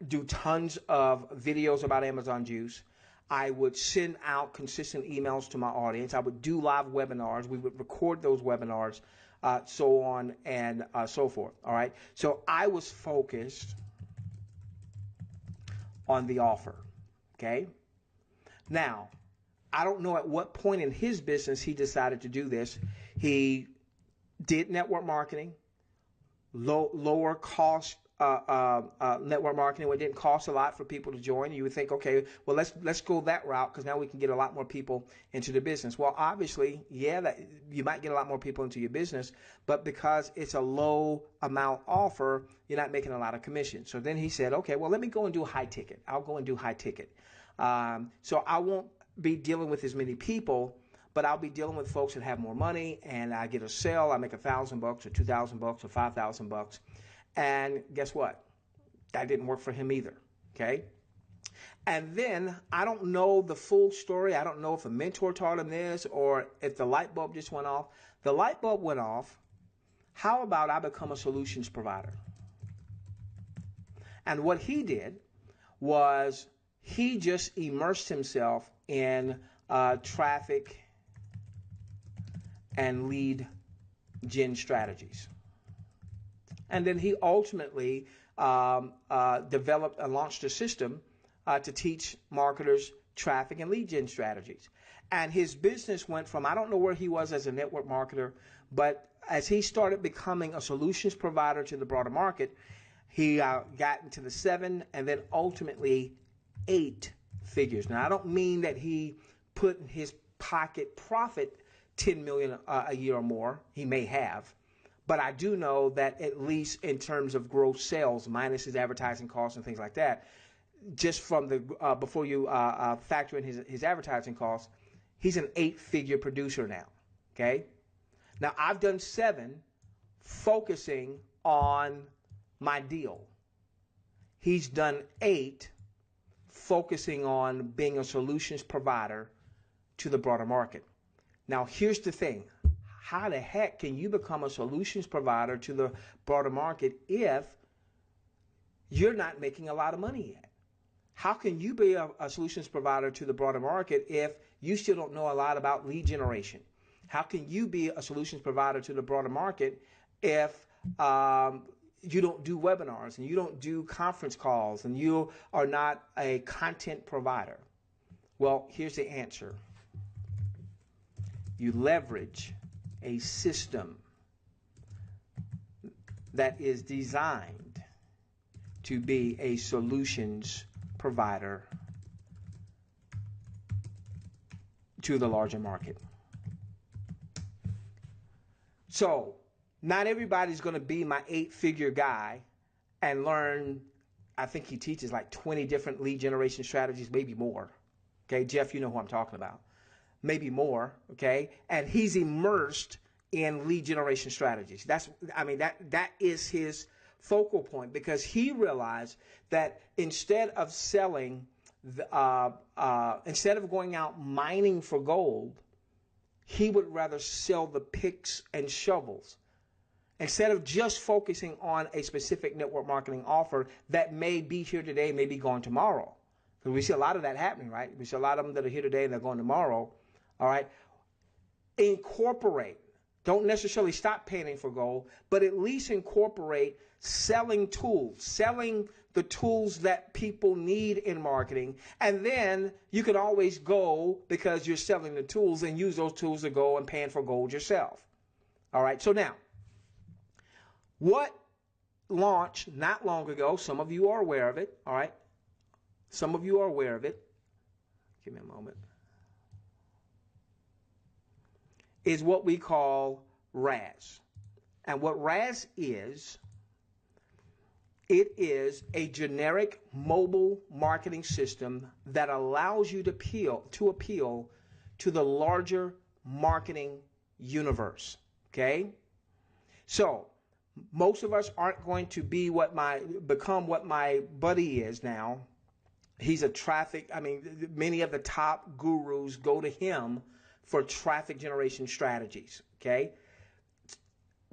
A: do tons of videos about Amazon Juice. I would send out consistent emails to my audience. I would do live webinars. We would record those webinars, so on and so forth. All right. So I was focused on the offer. Okay. Now, I don't know at what point in his business he decided to do this. He did network marketing, lower cost network marketing, where it didn't cost a lot for people to join. You would think, okay, well, let's go that route because now we can get a lot more people into the business. Well, obviously, yeah, that you might get a lot more people into your business, but because it's a low amount offer, you're not making a lot of commission. So then he said, okay, well, let me go and do high ticket. I'll go and do high ticket. So I won't be dealing with as many people, but I'll be dealing with folks that have more money, and I get a sale. I make $1,000 or $2,000 or $5,000. And guess what? That didn't work for him either, okay? And then I don't know the full story. I don't know if a mentor taught him this or if the light bulb just went off. The light bulb went off. How about I become a solutions provider? And what he did was he just immersed himself in traffic and lead gen strategies. And then he ultimately developed and launched a system to teach marketers traffic and lead gen strategies. And his business went from, I don't know where he was as a network marketer, but as he started becoming a solutions provider to the broader market, he got into the 7 and then ultimately 8 figures. Now, I don't mean that he put in his pocket profit 10 million a year or more. He may have. But I do know that at least in terms of gross sales, minus his advertising costs and things like that, just from the before you factor in his advertising costs, he's an 8-figure producer now. Okay. Now I've done 7 focusing on my deal. He's done 8 focusing on being a solutions provider to the broader market. Now here's the thing. How the heck can you become a solutions provider to the broader market if you're not making a lot of money yet? How can you be a solutions provider to the broader market if you still don't know a lot about lead generation? How can you be a solutions provider to the broader market if you don't do webinars and you don't do conference calls and you are not a content provider? Well, here's the answer. You leverage a system that is designed to be a solutions provider to the larger market. So not everybody's going to be my 8-figure guy and learn, I think he teaches like 20 different lead generation strategies, maybe more. Okay, Jeff, you know who I'm talking about. Maybe more, okay? And he's immersed in lead generation strategies. That is his focal point, because he realized that instead of selling, instead of going out mining for gold, he would rather sell the picks and shovels. Instead of just focusing on a specific network marketing offer that may be here today, may be gone tomorrow. Because we see a lot of that happening, right? We see a lot of them that are here today and they're going tomorrow. All right. Incorporate. Don't necessarily stop paying for gold, but at least incorporate selling tools, selling the tools that people need in marketing. And then you can always go, because you're selling the tools, and use those tools to go and paying for gold yourself. All right. So now, what launched not long ago, some of you are aware of it. All right. some of you are aware of it. Give me a moment. Is what we call RAS. And what RAS is, it is a generic mobile marketing system that allows you to appeal to the larger marketing universe. Okay? So, most of us aren't going to become what my buddy is now. He's many of the top gurus go to him for traffic generation strategies. Okay?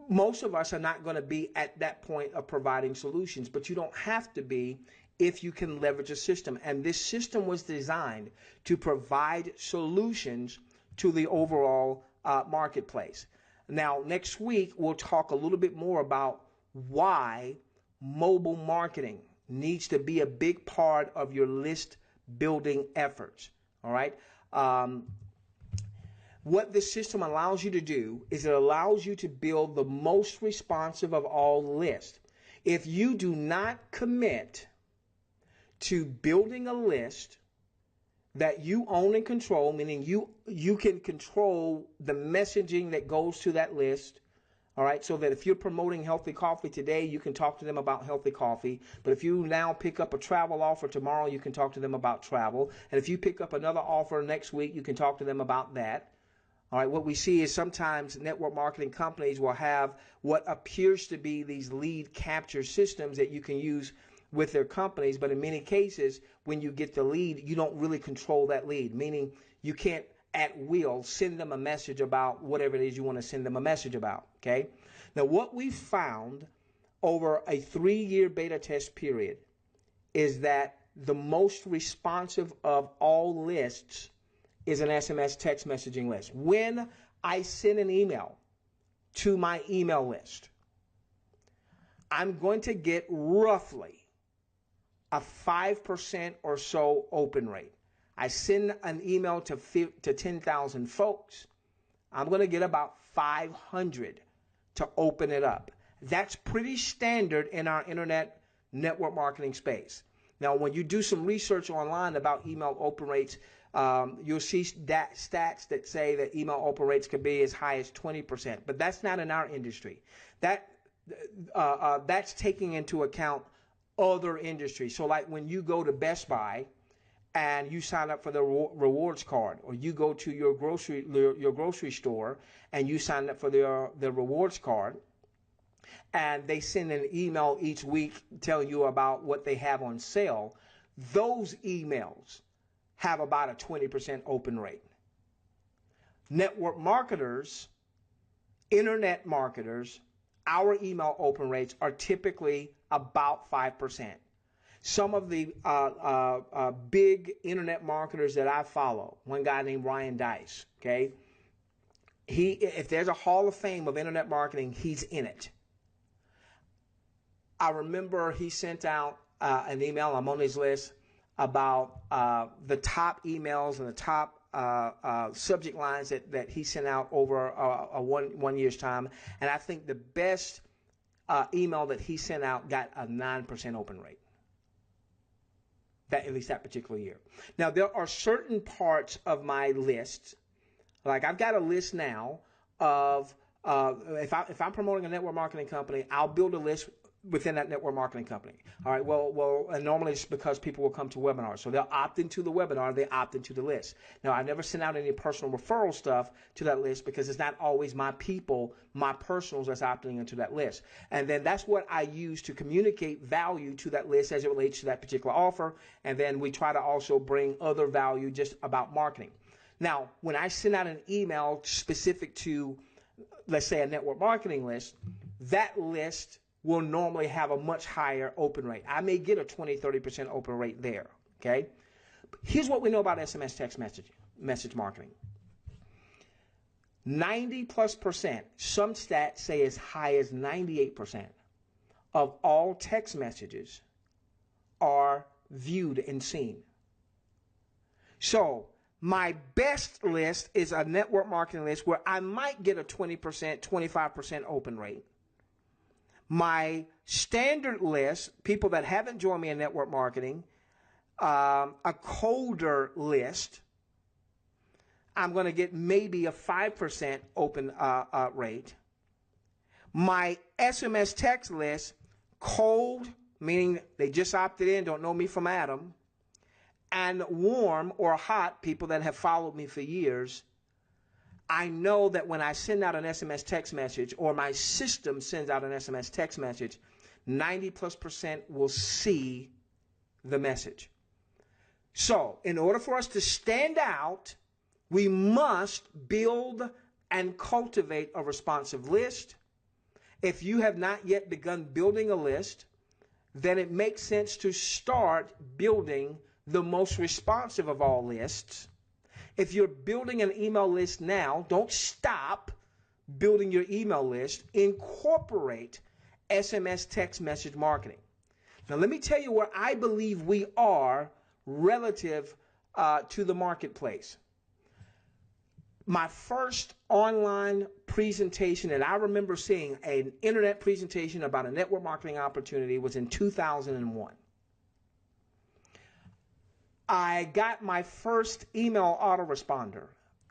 A: Most of us are not going to be at that point of providing solutions, but you don't have to be if you can leverage a system. And this system was designed to provide solutions to the overall marketplace. Now, next week, we'll talk a little bit more about why mobile marketing needs to be a big part of your list building efforts. All right. What this system allows you to do is it allows you to build the most responsive of all lists. If you do not commit to building a list that you own and control, meaning you can control the messaging that goes to that list, all right, so that if you're promoting healthy coffee today, you can talk to them about healthy coffee. But if you now pick up a travel offer tomorrow, you can talk to them about travel. And if you pick up another offer next week, you can talk to them about that. All right, what we see is sometimes network marketing companies will have what appears to be these lead capture systems that you can use with their companies, but in many cases, when you get the lead, you don't really control that lead, meaning you can't at will send them a message about whatever it is you want to send them a message about, okay? Now, what we found over a 3-year beta test period is that the most responsive of all lists is an SMS text messaging list. When I send an email to my email list, I'm going to get roughly a 5% or so open rate. I send an email to 10,000 folks, I'm going to get about 500 to open it up. That's pretty standard in our internet network marketing space. Now, when you do some research online about email open rates, you'll see stats that say that email open rates could be as high as 20%, but that's not in our industry. That's taking into account other industries. So like when you go to Best Buy and you sign up for the rewards card, or you go to your grocery store and you sign up for the rewards card, and they send an email each week telling you about what they have on sale, those emails have about a 20% open rate. Network marketers, internet marketers, our email open rates are typically about 5%. Some of the big internet marketers that I follow, one guy named Ryan Dice, okay, if there's a hall of fame of internet marketing, he's in it. I remember he sent out an email, I'm on his list, about the top emails and the top subject lines that he sent out over a one year's time. And I think the best email that he sent out got a 9% open rate. At least that particular year. Now, there are certain parts of my list, like I've got a list now of, if I'm promoting a network marketing company, I'll build a list within that network marketing company. All right, well, and normally it's because people will come to webinars. So they'll opt into the webinar, they opt into the list. Now, I never send out any personal referral stuff to that list because it's not always my people, my personals that's opting into that list. And then that's what I use to communicate value to that list as it relates to that particular offer. And then we try to also bring other value just about marketing. Now, when I send out an email specific to, let's say, a network marketing list, that list will normally have a much higher open rate. I may get a 20-30% open rate there, okay? But here's what we know about SMS text message marketing. 90+%, some stats say as high as 98% of all text messages are viewed and seen. So my best list is a network marketing list where I might get a 20%, 25% open rate. My standard list, people that haven't joined me in network marketing, a colder list, I'm going to get maybe a 5% open rate. My SMS text list, cold, meaning they just opted in, don't know me from Adam, and warm or hot, people that have followed me for years, I know that when I send out an SMS text message, or my system sends out an SMS text message, 90+% will see the message. So, in order for us to stand out, we must build and cultivate a responsive list. If you have not yet begun building a list, then it makes sense to start building the most responsive of all lists. If you're building an email list now, don't stop building your email list. Incorporate SMS text message marketing. Now, let me tell you where I believe we are relative to the marketplace. My first online presentation that I remember seeing, an internet presentation about a network marketing opportunity, was in 2001. I got my first email autoresponder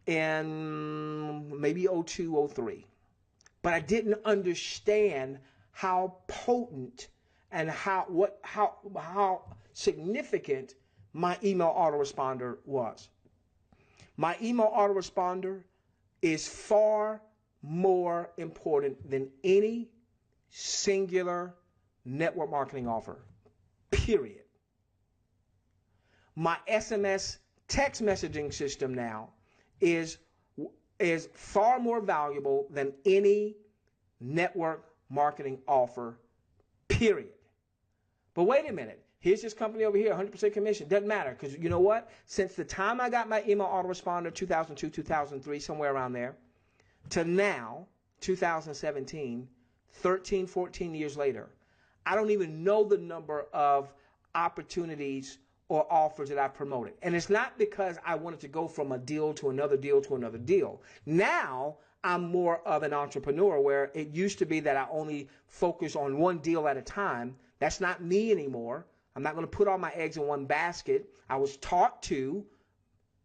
A: in maybe 02, 03. But I didn't understand how potent and how significant my email autoresponder was. My email autoresponder is far more important than any singular network marketing offer, period. My SMS text messaging system now is far more valuable than any network marketing offer, period. But wait a minute. Here's this company over here, 100% commission. Doesn't matter, because you know what? Since the time I got my email autoresponder, 2002, 2003, somewhere around there, to now, 2017, 13, 14 years later, I don't even know the number of opportunities or offers that I've promoted. And it's not because I wanted to go from a deal to another deal to another deal. Now, I'm more of an entrepreneur, where it used to be that I only focus on one deal at a time. That's not me anymore. I'm not going to put all my eggs in one basket. I was taught to,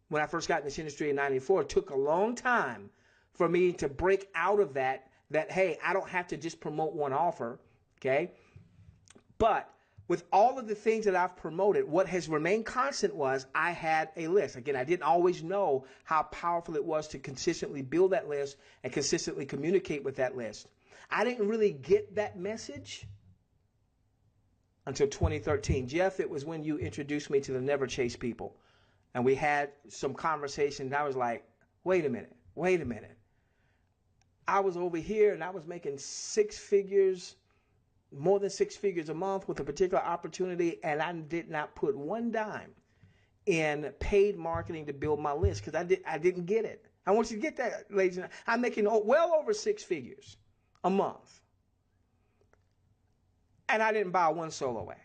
A: when I first got in this industry in 94, it took a long time for me to break out of that, hey, I don't have to just promote one offer, okay? But with all of the things that I've promoted, what has remained constant was I had a list. Again, I didn't always know how powerful it was to consistently build that list and consistently communicate with that list. I didn't really get that message until 2013. Jeff, it was when you introduced me to the Never Chase people. And we had some conversation, and I was like, wait a minute. I was over here, and I was making more than six figures a month with a particular opportunity, and I did not put one dime in paid marketing to build my list, because I didn't get it. I want you to get that, ladies and gentlemen. I'm making well over six figures a month. And I didn't buy one solo ad.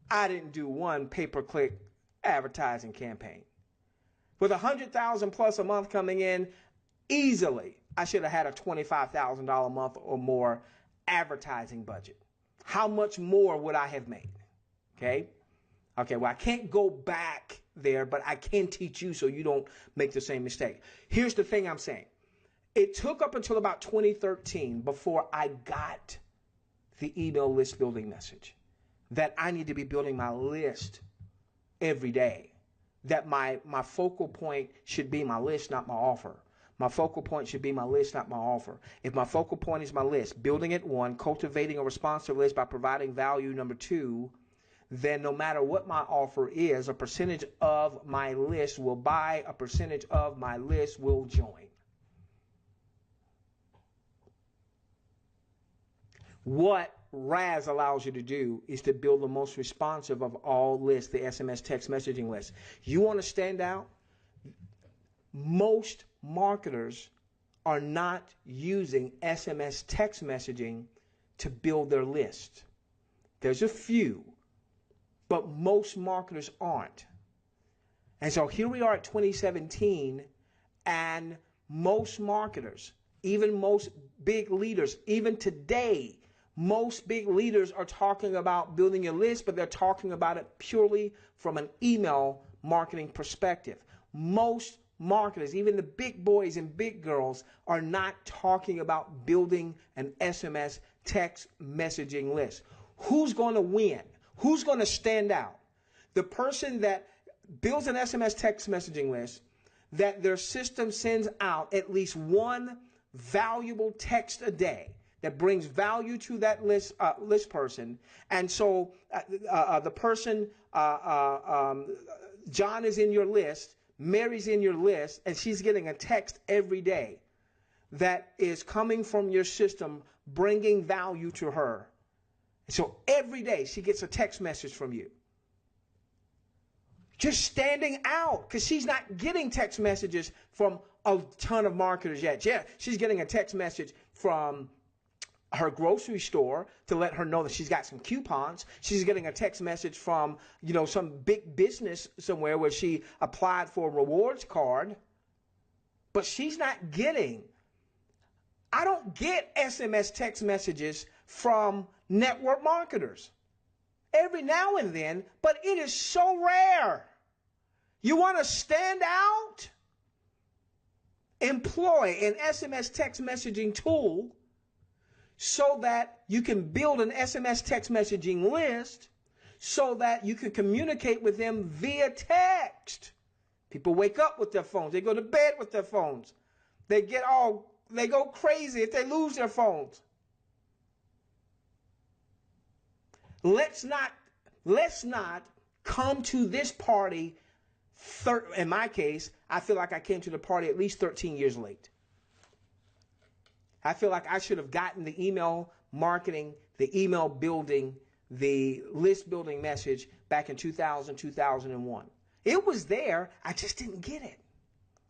A: I didn't do one pay-per-click advertising campaign. With 100,000 plus a month coming in, easily, I should have had a $25,000 a month or more advertising budget. How much more would I have made? Okay, well, I can't go back there, but I can teach you so you don't make the same mistake. Here's the thing I'm saying. It took up until about 2013 before I got the email list building message that I need to be building my list every day, that my focal point should be my list, not my offer. My focal point should be my list, not my offer. If my focal point is my list, building it, one, cultivating a responsive list by providing value, number two, then no matter what my offer is, a percentage of my list will buy, a percentage of my list will join. What RAS allows you to do is to build the most responsive of all lists, the SMS text messaging list. You want to stand out? Most marketers are not using SMS text messaging to build their list. There's a few, but most marketers aren't. And so here we are at 2017, and most marketers, even most big leaders, even today, Most big leaders are talking about building a list, but they're talking about it purely from an email marketing perspective. Most marketers, even the big boys and big girls, are not talking about building an SMS text messaging list. Who's going to win? Who's going to stand out? The person that builds an SMS text messaging list, that their system sends out at least one valuable text a day that brings value to that list person. And so the person, John is in your list, Mary's in your list, and she's getting a text every day that is coming from your system, bringing value to her. So every day she gets a text message from you. Just standing out, because she's not getting text messages from a ton of marketers yet. Yeah, she's getting a text message from her grocery store to let her know that she's got some coupons. She's getting a text message from, some big business somewhere where she applied for a rewards card. But she's not getting. I don't get SMS text messages from network marketers. Every now and then, but it is so rare. You want to stand out? Employ an SMS text messaging tool so that you can build an SMS text messaging list so that you can communicate with them via text. People wake up with their phones. They go to bed with their phones. They go crazy if they lose their phones. Let's not come to this party, in my case, I feel like I came to the party at least 13 years late. I feel like I should have gotten the email marketing, the email building, the list building message back in 2000, 2001. It was there. I just didn't get it.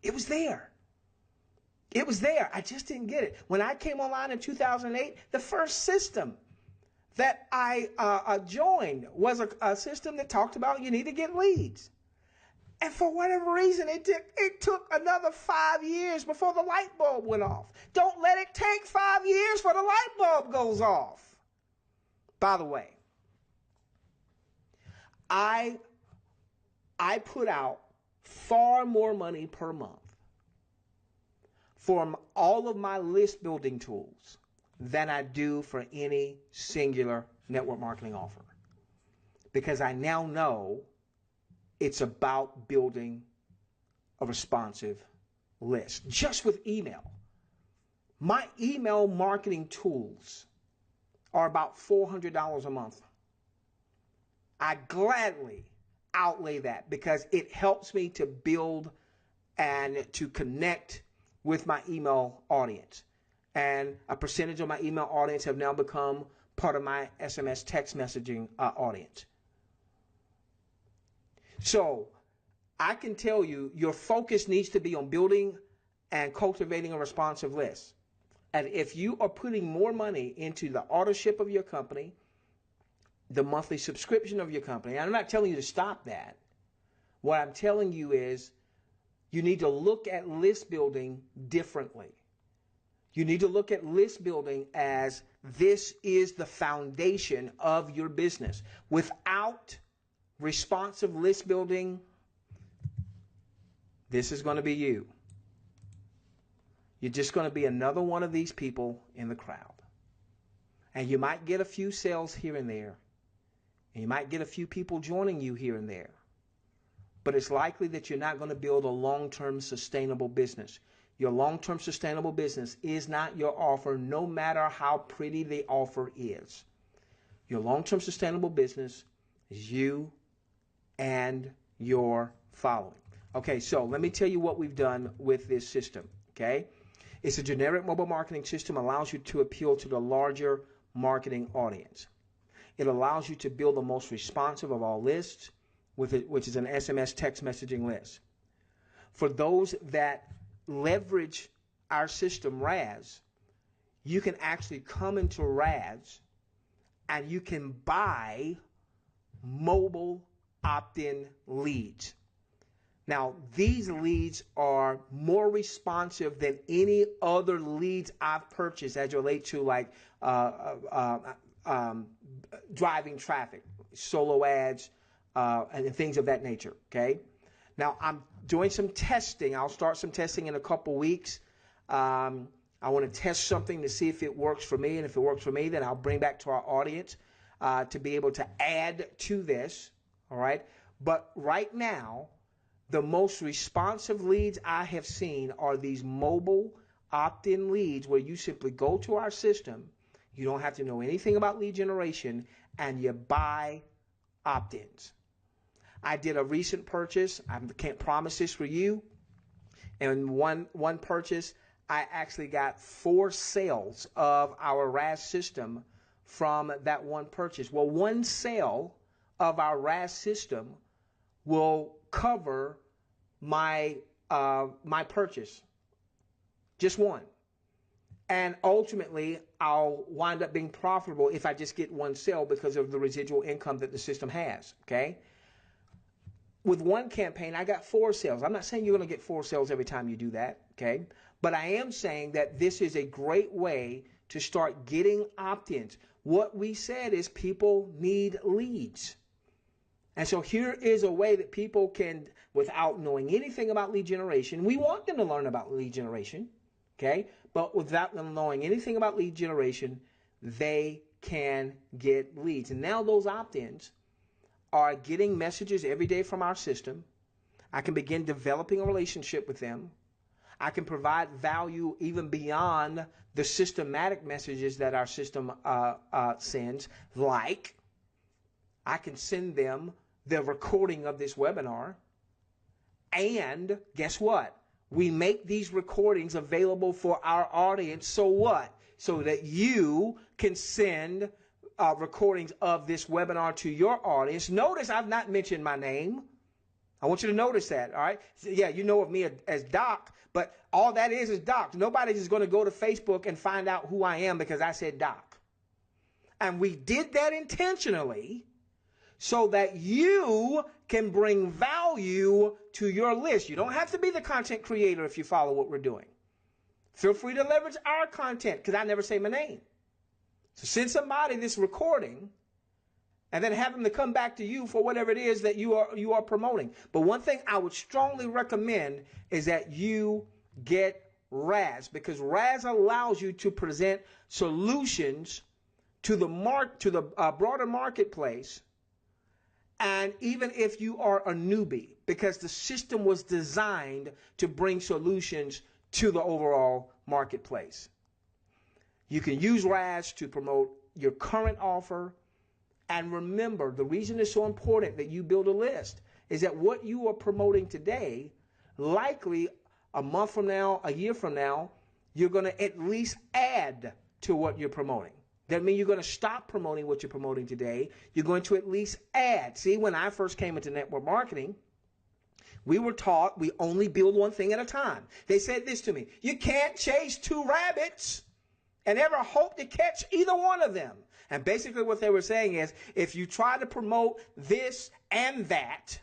A: It was there. It was there. I just didn't get it. When I came online in 2008, the first system that I joined was a system that talked about you need to get leads. And for whatever reason, it took another 5 years before the light bulb went off. Don't let it take 5 years before the light bulb goes off. By the way, I put out far more money per month for all of my list building tools than I do for any singular network marketing offer. Because I now know it's about building a responsive list. Just with email. My email marketing tools are about $400 a month. I gladly outlay that because it helps me to build and to connect with my email audience. And a percentage of my email audience have now become part of my SMS text messaging audience. So I can tell you, your focus needs to be on building and cultivating a responsive list. And if you are putting more money into the authorship of your company, the monthly subscription of your company, and I'm not telling you to stop that. What I'm telling you is you need to look at list building differently. You need to look at list building as this is the foundation of your business. Without responsive list building, this is going to be you. You're just going to be another one of these people in the crowd. And you might get a few sales here and there. And you might get a few people joining you here and there. But it's likely that you're not going to build a long-term sustainable business. Your long-term sustainable business is not your offer, no matter how pretty the offer is. Your long-term sustainable business is you and your following. Okay, so let me tell you what we've done with this system, okay? It's a generic mobile marketing system, allows you to appeal to the larger marketing audience. It allows you to build the most responsive of all lists, which is an SMS text messaging list. For those that leverage our system, RAS, you can actually come into RAS and you can buy mobile opt-in leads. Now, these leads are more responsive than any other leads I've purchased as it relates to like driving traffic, solo ads, and things of that nature, okay? Now, I'm doing some testing. I'll start some testing in a couple weeks. I want to test something to see if it works for me, and if it works for me, then I'll bring back to our audience to be able to add to this, all right? But right now, the most responsive leads I have seen are these mobile opt-in leads where you simply go to our system, you don't have to know anything about lead generation, and you buy opt-ins. I did a recent purchase. I can't promise this for you. And one purchase, I actually got 4 sales of our RAS system from that one purchase. Well, one sale of our RAS system will cover my purchase, just one. And ultimately, I'll wind up being profitable if I just get one sale because of the residual income that the system has, okay? With one campaign, I got 4 sales. I'm not saying you're going to get 4 sales every time you do that, okay? But I am saying that this is a great way to start getting opt-ins. What we said is people need leads. And so here is a way that people can, without knowing anything about lead generation, we want them to learn about lead generation, okay? But without them knowing anything about lead generation, they can get leads. And now those opt-ins are getting messages every day from our system. I can begin developing a relationship with them. I can provide value even beyond the systematic messages that our system sends, like I can send them the recording of this webinar. And guess what? We make these recordings available for our audience. So what? So that you can send recordings of this webinar to your audience. Notice I've not mentioned my name. I want you to notice that, all right? So, yeah, you know of me as Doc, but all that is Doc. Nobody's just going to go to Facebook and find out who I am because I said Doc. And we did that intentionally so that you can bring value to your list. You don't have to be the content creator if you follow what we're doing. Feel free to leverage our content because I never say my name. So send somebody this recording and then have them to come back to you for whatever it is that you are promoting. But one thing I would strongly recommend is that you get RAS, because RAS allows you to present solutions to the broader marketplace. And even if you are a newbie, because the system was designed to bring solutions to the overall marketplace. You can use RAS to promote your current offer. And remember, the reason it's so important that you build a list is that what you are promoting today, likely a month from now, a year from now, you're going to at least add to what you're promoting. Doesn't mean you're going to stop promoting what you're promoting today. You're going to at least add. See, when I first came into network marketing, we were taught we only build one thing at a time. They said this to me: you can't chase 2 rabbits and ever hope to catch either one of them. And basically what they were saying is, if you try to promote this and that,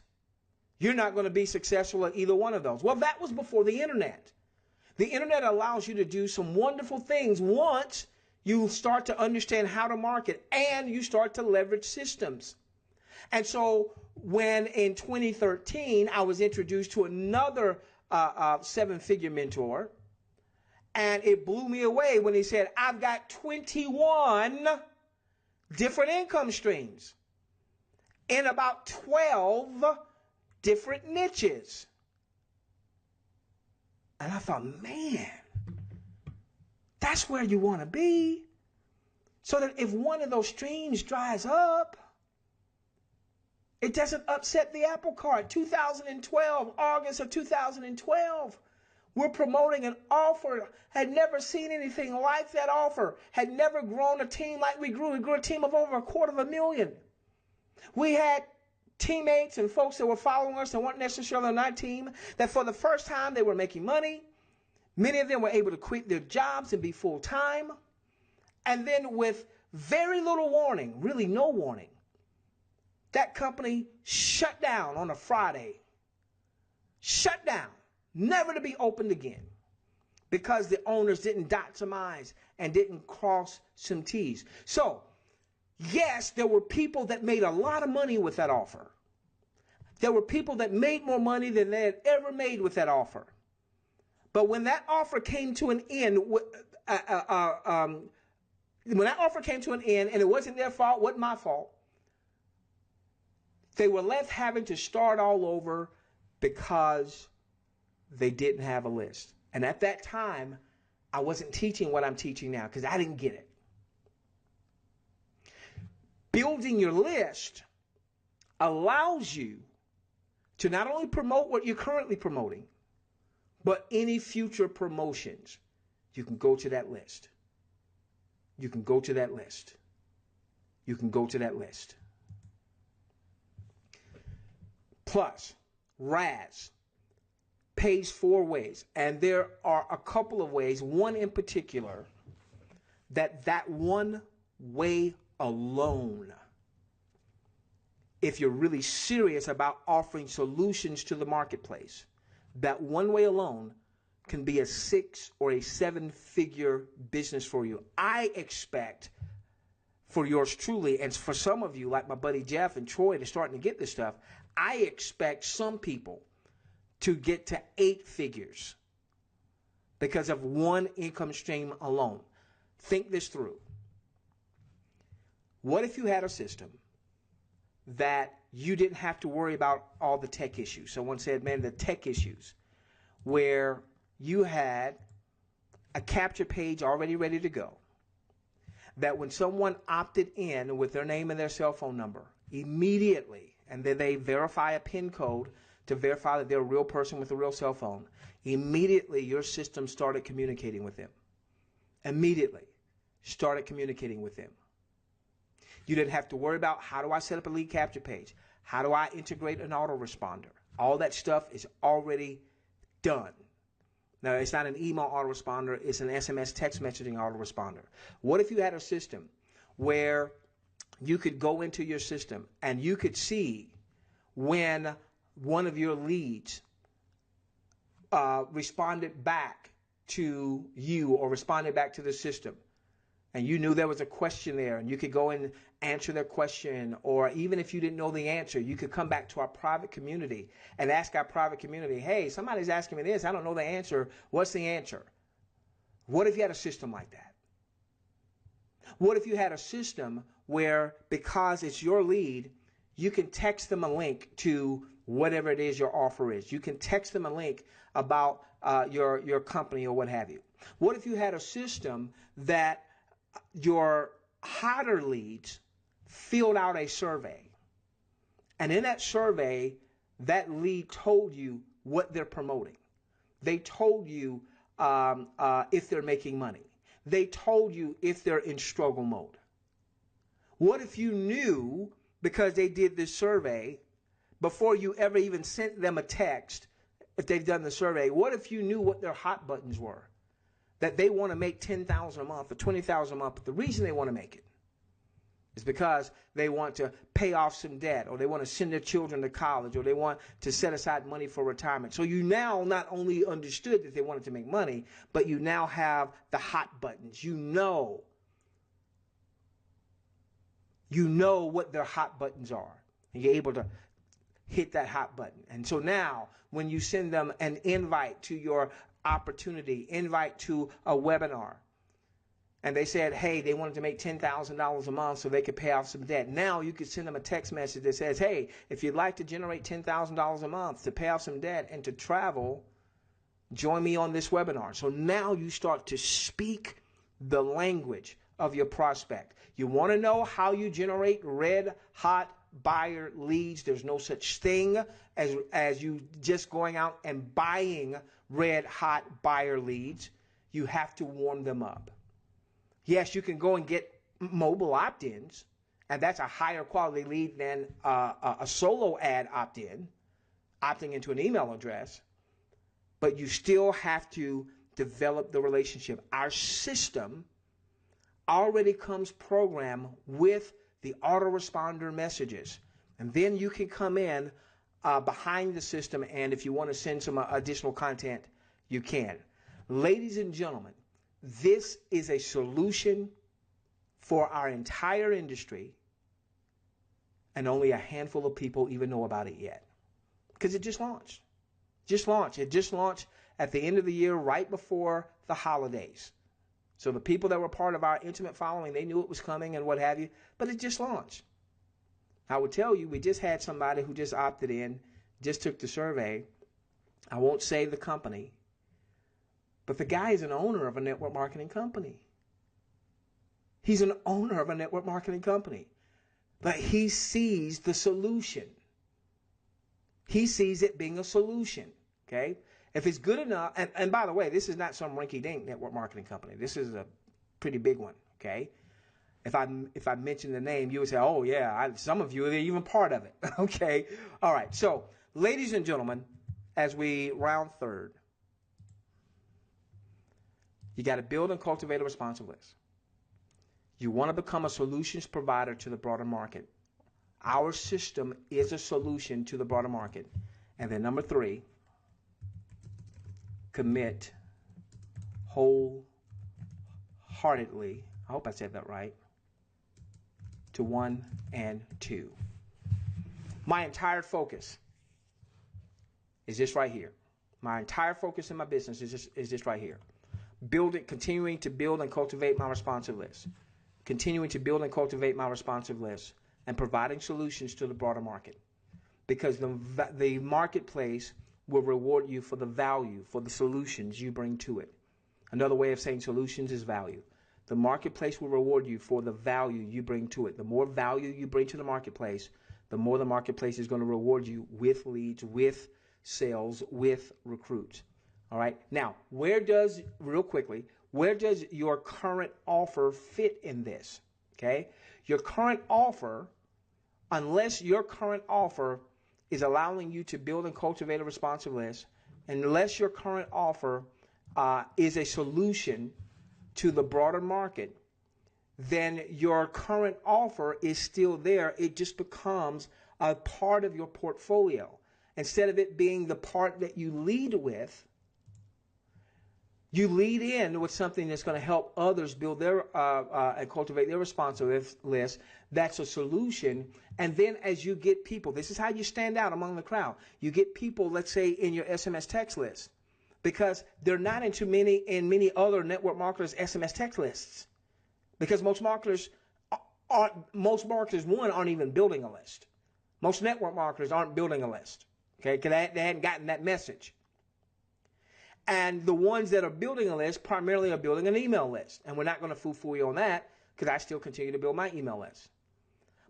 A: you're not going to be successful at either one of those. Well, that was before the internet. The internet allows you to do some wonderful things once you start to understand how to market and you start to leverage systems. And so when in 2013, I was introduced to another 7-figure mentor, and it blew me away when he said, I've got 21 different income streams in about 12 different niches. And I thought, man, that's where you want to be. So that if one of those streams dries up, it doesn't upset the apple cart. 2012, August of 2012. We're promoting an offer, had never seen anything like that offer, had never grown a team like we grew. We grew a team of over 250,000. We had teammates and folks that were following us that weren't necessarily on our team, that for the first time they were making money. Many of them were able to quit their jobs and be full-time. And then with very little warning, really no warning, that company shut down on a Friday. shut down, never to be opened again, because the owners didn't dot some I's and didn't cross some T's. So, yes, there were people that made a lot of money with that offer. There were people that made more money than they had ever made with that offer. But when that offer came to an end, and it wasn't their fault, wasn't my fault, they were left having to start all over because they didn't have a list. And at that time, I wasn't teaching what I'm teaching now because I didn't get it. Building your list allows you to not only promote what you're currently promoting, but any future promotions. You can go to that list. You can go to that list. You can go to that list. Plus, RAS pays 4 ways, and there are a couple of ways, one in particular, that one way alone, if you're really serious about offering solutions to the marketplace, that one way alone can be a 6 or a 7-figure business for you. I expect for yours truly, and for some of you, like my buddy Jeff and Troy, they're starting to get this stuff, I expect some people to get to 8 figures because of one income stream alone. Think this through. What if you had a system that you didn't have to worry about all the tech issues? Someone said, man, the tech issues, where you had a capture page already ready to go, that when someone opted in with their name and their cell phone number, immediately, and then they verify a PIN code to verify that they're a real person with a real cell phone, immediately your system started communicating with them. Immediately started communicating with them. You didn't have to worry about, how do I set up a lead capture page? How do I integrate an autoresponder? All that stuff is already done. Now, it's not an email autoresponder, it's an SMS text messaging autoresponder. What if you had a system where you could go into your system and you could see when one of your leads responded back to you or responded back to the system, and you knew there was a question there, and you could go and answer their question, or even if you didn't know the answer, you could come back to our private community and ask our private community, hey, somebody's asking me this, I don't know the answer, what's the answer? What if you had a system like that? What if you had a system where, because it's your lead, you can text them a link to whatever it is your offer is. You can text them a link about your company or what have you. What if you had a system that your hotter leads filled out a survey, and in that survey, that lead told you what they're promoting. They told you if they're making money. They told you if they're in struggle mode. What if you knew, because they did this survey, before you ever even sent them a text, if they've done the survey, what if you knew what their hot buttons were? That they want to make $10,000 a month or $20,000 a month, but the reason they want to make it is because they want to pay off some debt, or they want to send their children to college, or they want to set aside money for retirement. So you now not only understood that they wanted to make money, but you now have the hot buttons. You know what their hot buttons are, and you're able to hit that hot button. And so now when you send them an invite to your opportunity, invite to a webinar, and they said, hey, they wanted to make $10,000 a month so they could pay off some debt. Now you could send them a text message that says, hey, if you'd like to generate $10,000 a month to pay off some debt and to travel, join me on this webinar. So now you start to speak the language of your prospect. You want to know how you generate red hot buyer leads? There's no such thing as you just going out and buying red hot buyer leads. You have to warm them up. Yes, you can go and get mobile opt-ins, and that's a higher quality lead than a solo ad opt-in, opting into an email address, but you still have to develop the relationship. Our system already comes programmed with the autoresponder messages, and then you can come in behind the system, and if you want to send some additional content, you can. Ladies and gentlemen, this is a solution for our entire industry, and only a handful of people even know about it yet, because it just launched. It just launched at the end of the year, right before the holidays. So the people that were part of our intimate following, they knew it was coming and what have you, but it just launched. I would tell you, we just had somebody who just opted in, just took the survey. I won't say the company, but the guy is an owner of a network marketing company. He's an owner of a network marketing company, but he sees the solution. He sees it being a solution, okay? If it's good enough, and by the way, this is not some rinky-dink network marketing company. This is a pretty big one, okay? If I mention the name, you would say, oh yeah, some of you are even part of it, okay? All right, so ladies and gentlemen, as we round third, you got to build and cultivate a responsive list. You want to become a solutions provider to the broader market. Our system is a solution to the broader market. And then number 3, commit wholeheartedly, I hope I said that right, to 1 and 2. My entire focus is this right here. My entire focus in my business is this right here. Continuing to build and cultivate my responsive list. Continuing to build and cultivate my responsive list, and providing solutions to the broader market. Because the marketplace will reward you for the value, for the solutions you bring to it. Another way of saying solutions is value. The marketplace will reward you for the value you bring to it. The more value you bring to the marketplace, the more the marketplace is going to reward you with leads, with sales, with recruits. All right. Now, real quickly, where does your current offer fit in this? Okay. Your current offer, unless your current offer is allowing you to build and cultivate a responsive list, unless your current offer is a solution to the broader market, then your current offer is still there. It just becomes a part of your portfolio. Instead of it being the part that you lead with, you lead in with something that's going to help others build their and cultivate their responsive list. That's a solution. And then as you get people, this is how you stand out among the crowd. You get people, let's say, in your SMS text list, because they're not in many other network marketers' SMS text lists, because most marketers aren't even building a list. Most network marketers aren't building a list, okay? Because they hadn't gotten that message. And the ones that are building a list primarily are building an email list. And we're not going to fool you on that, because I still continue to build my email list.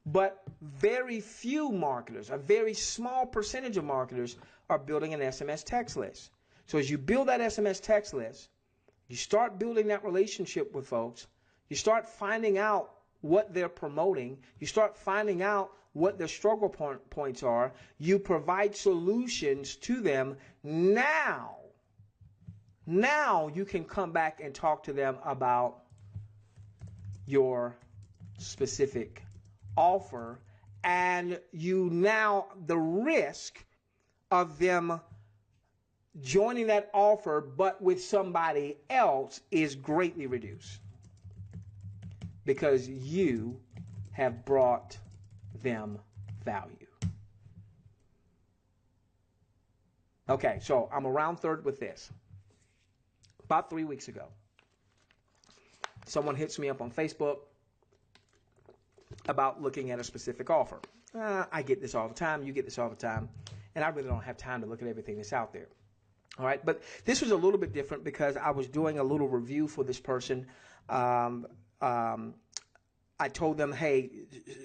A: But very few marketers, a very small percentage of marketers, are building an SMS text list. So as you build that SMS text list, you start building that relationship with folks, you start finding out what they're promoting, you start finding out what their struggle points are, you provide solutions to them. Now you can come back and talk to them about your specific offer, and the risk of them joining that offer but with somebody else is greatly reduced, because you have brought them value. Okay, so I'm around third with this. About 3 weeks ago, someone hits me up on Facebook about looking at a specific offer. I get this all the time. You get this all the time. And I really don't have time to look at everything that's out there. All right. But this was a little bit different because I was doing a little review for this person. I told them, hey,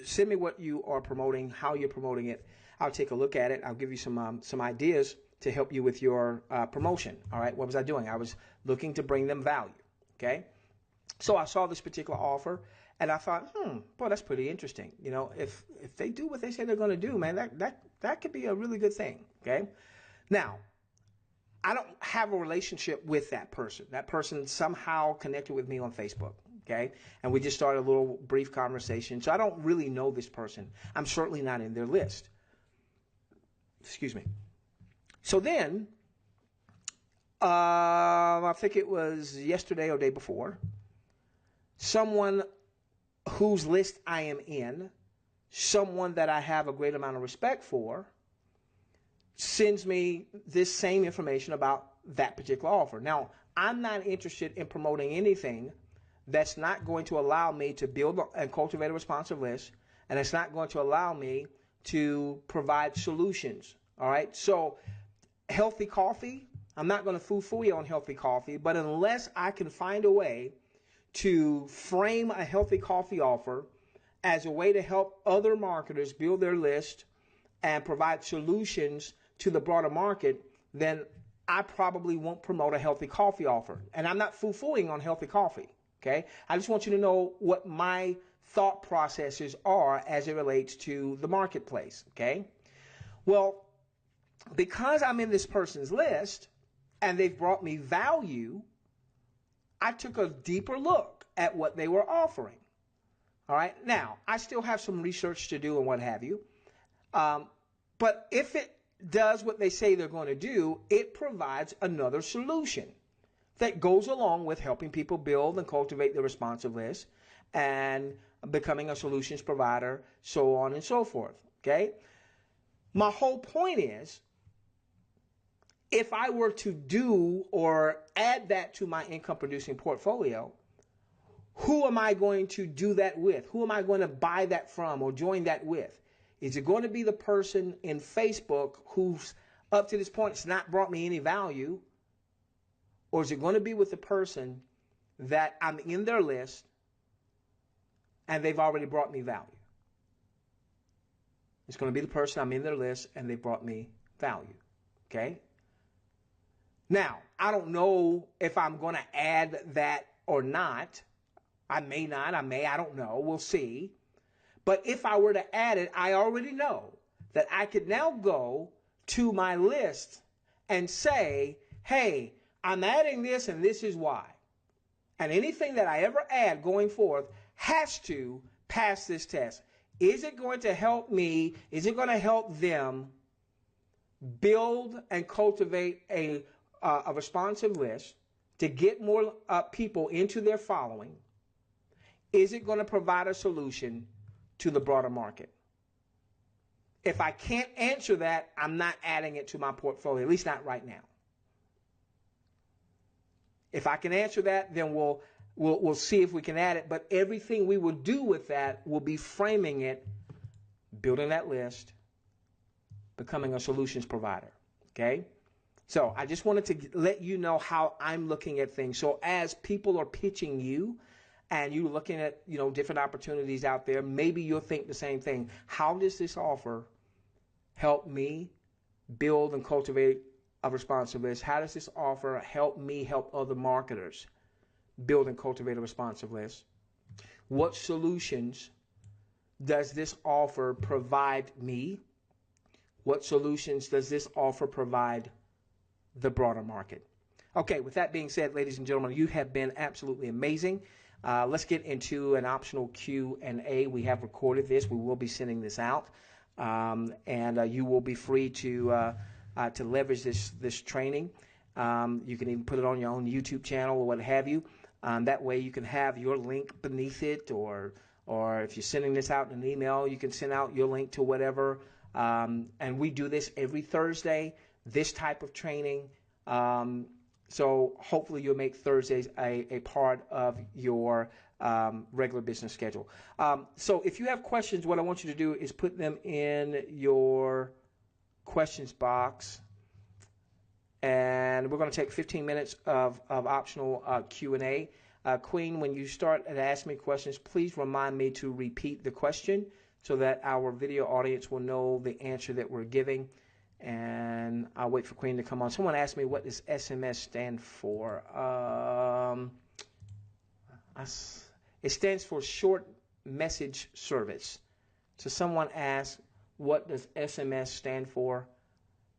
A: send me what you are promoting, how you're promoting it. I'll take a look at it. I'll give you some ideas to help you with your promotion. All right. What was I doing? I was looking to bring them value. Okay. So I saw this particular offer and I thought, boy, that's pretty interesting. You know, if they do what they say they're going to do, man, that could be a really good thing. Okay. Now, I don't have a relationship with that person. That person somehow connected with me on Facebook. Okay. And we just started a little brief conversation. So I don't really know this person. I'm certainly not in their list. Excuse me. So then, I think it was yesterday or day before, someone whose list I am in, someone that I have a great amount of respect for, sends me this same information about that particular offer. Now, I'm not interested in promoting anything that's not going to allow me to build and cultivate a responsive list, and it's not going to allow me to provide solutions. All right. So healthy coffee, I'm not going to foo-foo you on healthy coffee, but unless I can find a way to frame a healthy coffee offer as a way to help other marketers build their list and provide solutions to the broader market, then I probably won't promote a healthy coffee offer. And I'm not foo-fooing on healthy coffee. Okay. I just want you to know what my thought processes are as it relates to the marketplace. Okay. Well, because I'm in this person's list and they've brought me value, I took a deeper look at what they were offering. All right. Now, I still have some research to do and what have you. But if it does what they say they're going to do, it provides another solution that goes along with helping people build and cultivate the responsive list and becoming a solutions provider, so on and so forth. Okay. My whole point is, if I were to do or add that to my income producing portfolio, who am I going to do that with? Who am I going to buy that from or join that with? Is it going to be the person in Facebook who's up to this point has not brought me any value? Or is it going to be with the person that I'm in their list and they've already brought me value? It's going to be the person I'm in their list and they brought me value. Okay? Now, I don't know if I'm going to add that or not. I may not, I don't know. We'll see. But if I were to add it, I already know that I could now go to my list and say, hey, I'm adding this and this is why. And anything that I ever add going forth has to pass this test. Is it going to help me? Is it going to help them build and cultivate a responsive list to get more people into their following? Is it going to provide a solution to the broader market? If I can't answer that, I'm not adding it to my portfolio, at least not right now. If I can answer that, then we'll see if we can add it. But everything we will do with that will be framing it, building that list, becoming a solutions provider. Okay? So I just wanted to let you know how I'm looking at things. So as people are pitching you and you're looking at, different opportunities out there, maybe you'll think the same thing. How does this offer help me build and cultivate a responsive list? How does this offer help me help other marketers build and cultivate a responsive list? What solutions does this offer provide me? What solutions does this offer provide the broader market? Okay, with that being said, ladies and gentlemen, you have been absolutely amazing. Let's get into an optional Q&A. We have recorded this. We will be sending this out. And you will be free to leverage this training. You can even put it on your own YouTube channel or what have you. That way you can have your link beneath it, or if you're sending this out in an email, you can send out your link to whatever. And we do this every Thursday, this type of training. So hopefully you'll make Thursdays a part of your regular business schedule. So if you have questions, what I want you to do is put them in your questions box. And we're going to take 15 minutes of optional Q&A. Queen, when you start to ask me questions, please remind me to repeat the question so that our video audience will know the answer that we're giving. And I'll wait for Queen to come on. Someone asked me, what does SMS stand for? It stands for short message service. So someone asked, what does SMS stand for?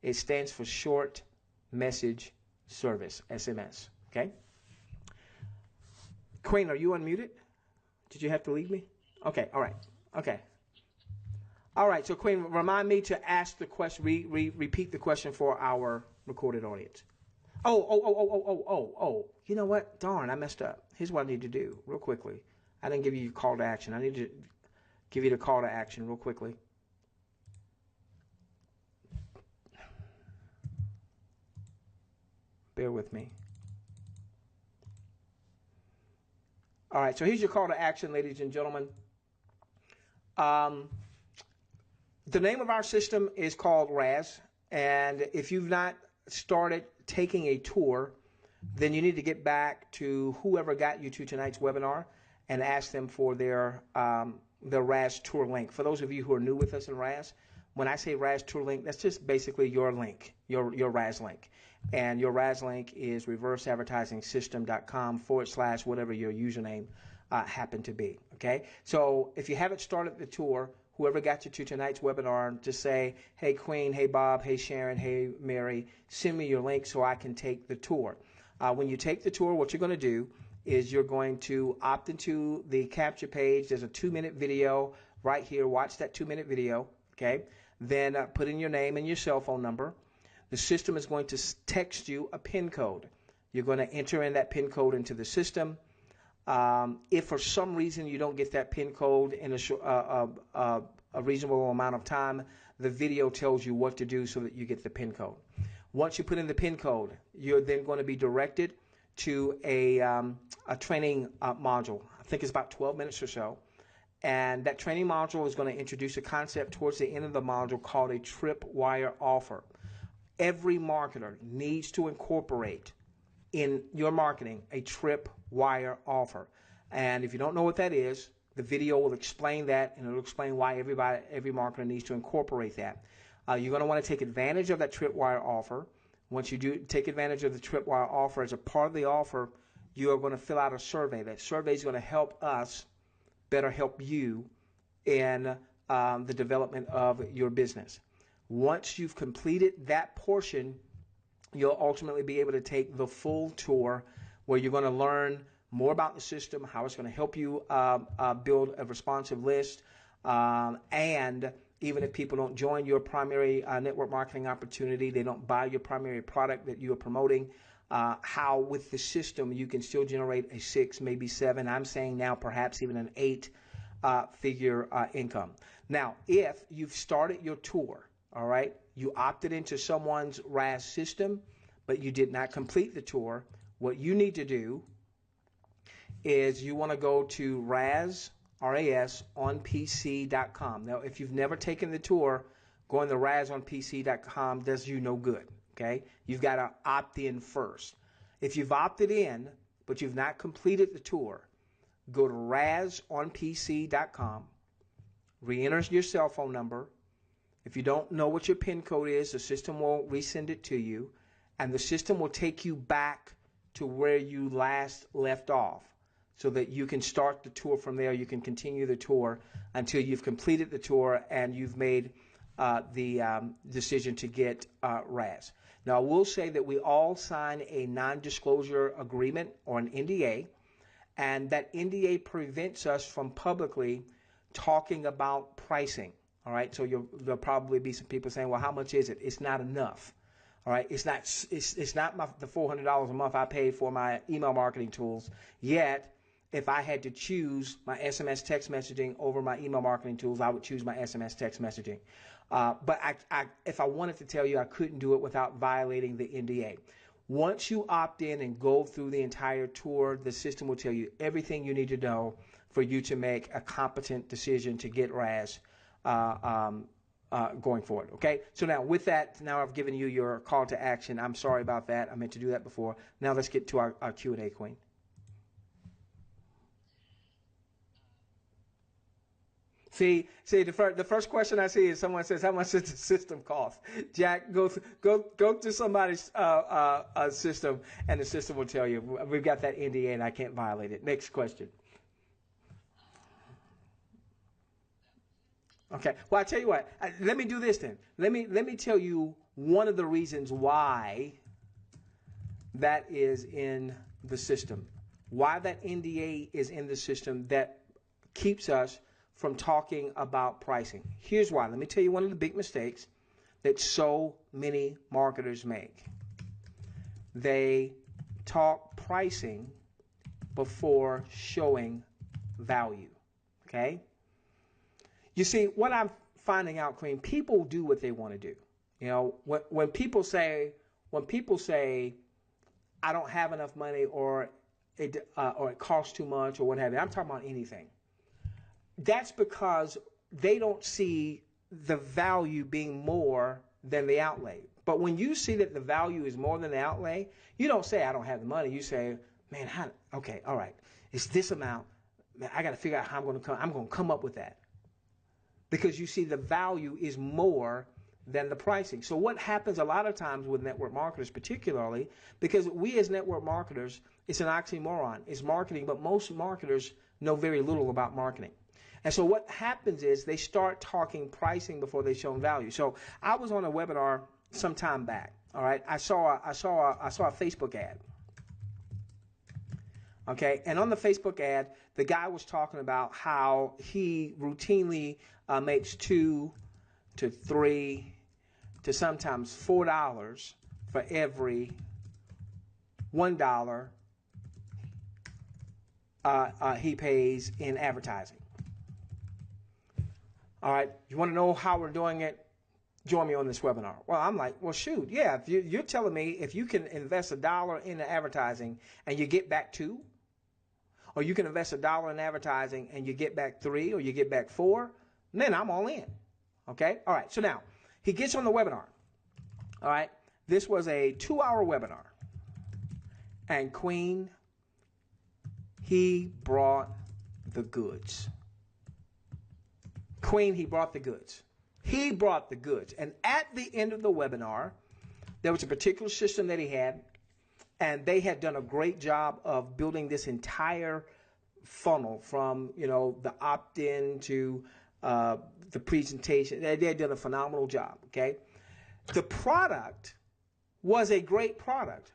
A: It stands for short message service, SMS. Okay? Queen, are you unmuted? Did you have to leave me? Okay, all right. Okay. All right, so Queen, remind me to ask the question, repeat the question for our recorded audience. Oh. You know what? Darn, I messed up. Here's what I need to do real quickly. I didn't give you your call to action. I need to give you the call to action real quickly. Bear with me. All right, so here's your call to action, ladies and gentlemen. The name of our system is called RAS, and if you've not started taking a tour, then you need to get back to whoever got you to tonight's webinar and ask them for their RAS tour link. For those of you who are new with us in RAS, when I say RAS tour link, that's just basically your link, your RAS link. And your RAS link is reverseadvertisingsystem.com/ whatever your username happened to be. Okay, so if you haven't started the tour, whoever got you to tonight's webinar, just say, hey Queen, hey Bob, hey Sharon, hey Mary, send me your link so I can take the tour. When you take the tour, what you're going to do is you're going to opt into the capture page. There's a 2-minute video right here. Watch that 2-minute video. Okay, then put in your name and your cell phone number. The system is going to text you a PIN code. You're going to enter in that PIN code into the system. If for some reason you don't get that PIN code in a reasonable amount of time, the video tells you what to do so that you get the PIN code. Once you put in the PIN code, you're then going to be directed to a training module. I think it's about 12 minutes or so. And that training module is going to introduce a concept towards the end of the module called a tripwire offer. Every marketer needs to incorporate in your marketing a tripwire offer. And if you don't know what that is, the video will explain that, and it'll explain why every marketer needs to incorporate that. You're going to want to take advantage of that tripwire offer. Once you do take advantage of the tripwire offer, as a part of the offer, you are going to fill out a survey. That survey is going to help us better help you in the development of your business. Once you've completed that portion, you'll ultimately be able to take the full tour where you're going to learn more about the system, how it's going to help you build a responsive list, and even if people don't join your primary network marketing opportunity, they don't buy your primary product that you are promoting, how with the system you can still generate a 6, maybe 7, I'm saying now perhaps even an 8-figure income. Now, if you've started your tour, all right, you opted into someone's RAS system, but you did not complete the tour, what you need to do is you want to go to RAS on PC.com. Now, if you've never taken the tour, going to RASonPC.com does you no good, okay? You've got to opt in first. If you've opted in, but you've not completed the tour, go to RASonPC.com, re-enter your cell phone number. If you don't know what your PIN code is, the system will resend it to you, and the system will take you back to where you last left off so that you can start the tour from there. You can continue the tour until you've completed the tour and you've made the decision to get RAS. Now, I will say that we all sign a non-disclosure agreement or an NDA, and that NDA prevents us from publicly talking about pricing. All right, so there'll probably be some people saying, well, how much is it? It's not enough. All right, it's not the $400 a month I pay for my email marketing tools. Yet, if I had to choose my SMS text messaging over my email marketing tools, I would choose my SMS text messaging. But if I wanted to tell you, I couldn't do it without violating the NDA. Once you opt in and go through the entire tour, the system will tell you everything you need to know for you to make a competent decision to get RAS going forward. Okay, so now with that, now I've given you your call to action. I'm sorry about that. I meant to do that before. Now let's get to our Q&A, Queen. See, the first question I see is someone says, how much does the system cost? Jack, go to somebody's system, and the system will tell you. We've got that NDA, and I can't violate it. Next question. Okay. Well, I tell you what. Let me do this then. Let me tell you one of the reasons why that is in the system. Why that NDA is in the system that keeps us from talking about pricing. Here's why. Let me tell you one of the big mistakes that so many marketers make. They talk pricing before showing value. Okay? You see, what I'm finding out, Queen, people do what they want to do. You know, when people say, I don't have enough money, or it costs too much, or what have you, I'm talking about anything. That's because they don't see the value being more than the outlay. But when you see that the value is more than the outlay, you don't say, I don't have the money. You say, man, okay, all right, it's this amount. Man, I got to figure out how I'm going to come up with that. Because you see the value is more than the pricing. So what happens a lot of times with network marketers, particularly, because we as network marketers, it's an oxymoron. It's marketing, but most marketers know very little about marketing. And so what happens is they start talking pricing before they show value. So I was on a webinar some time back. All right, I saw a Facebook ad. Okay, and on the Facebook ad, the guy was talking about how he routinely makes $2 to $3 to sometimes $4 for every $1 he pays in advertising. All right, you want to know how we're doing it? Join me on this webinar. Well, I'm like, well, shoot, yeah. If you're telling me if you can invest $1 in advertising and you get back $2, or you can invest $1 in advertising and you get back $3, or you get back $4, then I'm all in. Okay. All right. So now he gets on the webinar. All right. This was a 2-hour webinar, and Queen, he brought the goods. Queen, he brought the goods. He brought the goods. And at the end of the webinar, there was a particular system that he had, and they had done a great job of building this entire funnel from, the opt-in to the presentation. They had done a phenomenal job, okay? The product was a great product.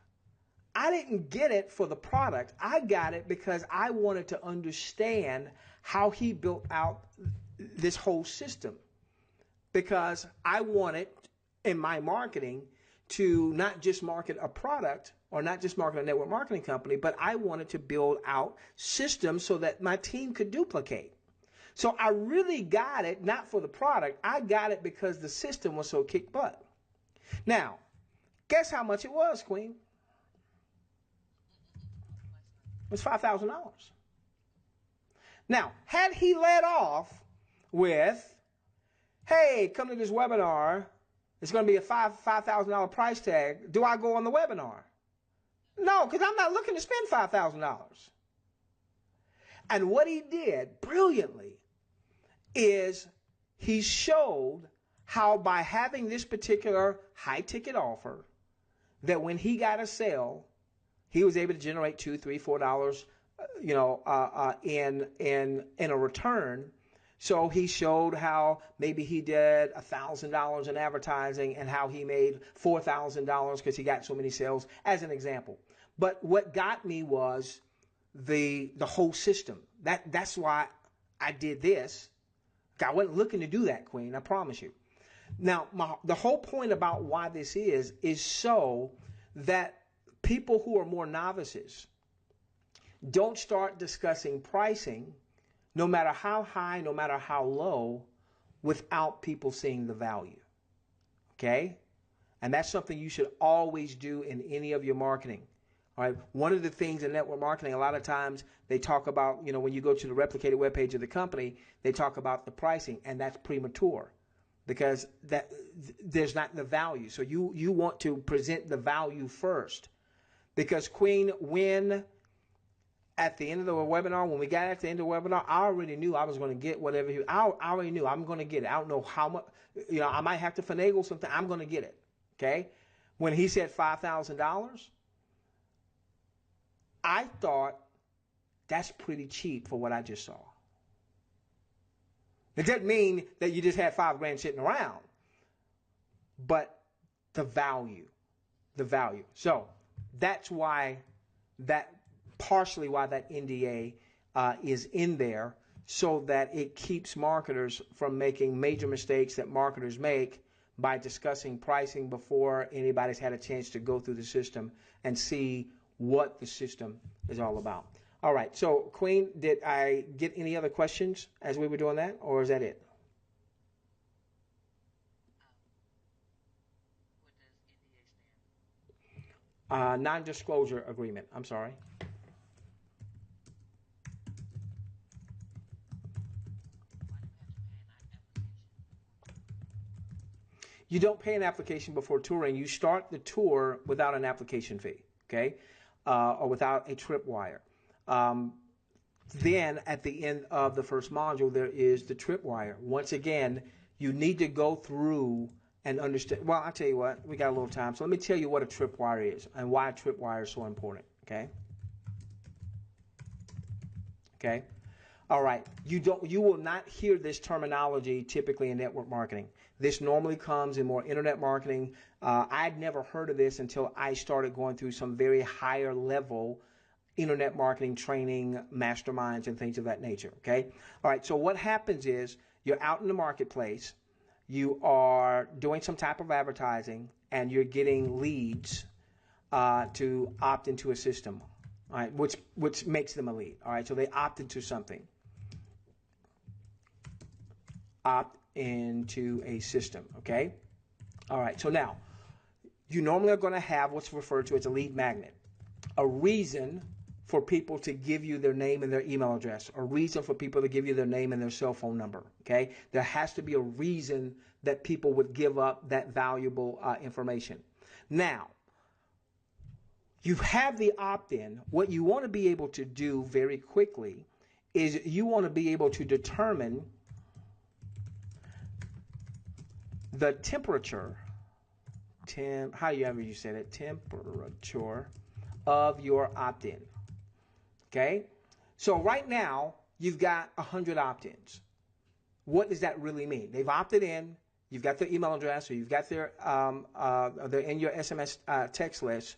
A: I didn't get it for the product. I got it because I wanted to understand how he built out this whole system, because I wanted in my marketing to not just market a product or not just market a network marketing company, but I wanted to build out systems so that my team could duplicate. So I really got it not for the product. I got it because the system was so kick butt. Now, guess how much it was, Queen? It was $5,000. Now, had he led off with, hey, come to this webinar, it's going to be a $5,000 price tag, do I go on the webinar? No, because I'm not looking to spend $5,000. And what he did brilliantly is he showed how by having this particular high ticket offer, that when he got a sale, he was able to generate $2, $3, $4, in a return. So he showed how maybe he did $1,000 in advertising and how he made $4,000 because he got so many sales, as an example. But what got me was the whole system. That's why I did this. I wasn't looking to do that, Queen, I promise you. Now, the whole point about why this is so that people who are more novices don't start discussing pricing, no matter how high, no matter how low, without people seeing the value. Okay? And that's something you should always do in any of your marketing. All right? One of the things in network marketing, a lot of times they talk about, when you go to the replicated webpage of the company, they talk about the pricing, and that's premature because there's not the value. So you want to present the value first. Because, Queen, when at the end of the webinar, when we got at the end of the webinar, I already knew I was going to get whatever I already knew I'm going to get it. I don't know how much, I might have to finagle something. I'm going to get it. Okay. When he said $5,000, I thought that's pretty cheap for what I just saw. It doesn't mean that you just had $5,000 sitting around, but the value. So that's why partially why that NDA is in there, so that it keeps marketers from making major mistakes that marketers make by discussing pricing before anybody's had a chance to go through the system and see what the system is all about. All right, so Queen, did I get any other questions as we were doing that, or is that it? Non-disclosure agreement. I'm sorry. You don't pay an application before touring. You start the tour without an application fee, okay, or without a tripwire. Um, then at the end of the first module, there is the tripwire. Once again, you need to go through and understand. Well, I'll tell you what, we got a little time. So let me tell you what a tripwire is and why a tripwire is so important, okay? Okay? All right, you will not hear this terminology typically in network marketing. This normally comes in more internet marketing. I'd never heard of this until I started going through some very higher level internet marketing training, masterminds, and things of that nature, okay? All right, so what happens is you're out in the marketplace, you are doing some type of advertising, and you're getting leads to opt into a system, all right, which makes them a lead, all right? So they opt into something. Opt into a system, okay? All right, so now, you normally are going to have what's referred to as a lead magnet, a reason for people to give you their name and their email address, a reason for people to give you their name and their cell phone number, okay? There has to be a reason that people would give up that valuable information. Now, you have the opt-in. What you want to be able to do very quickly is you want to be able to determine the temperature, however you said it, temperature of your opt-in. Okay? So right now, you've got 100 opt-ins. What does that really mean? They've opted in, you've got their email address, or you've got they're in your SMS text list,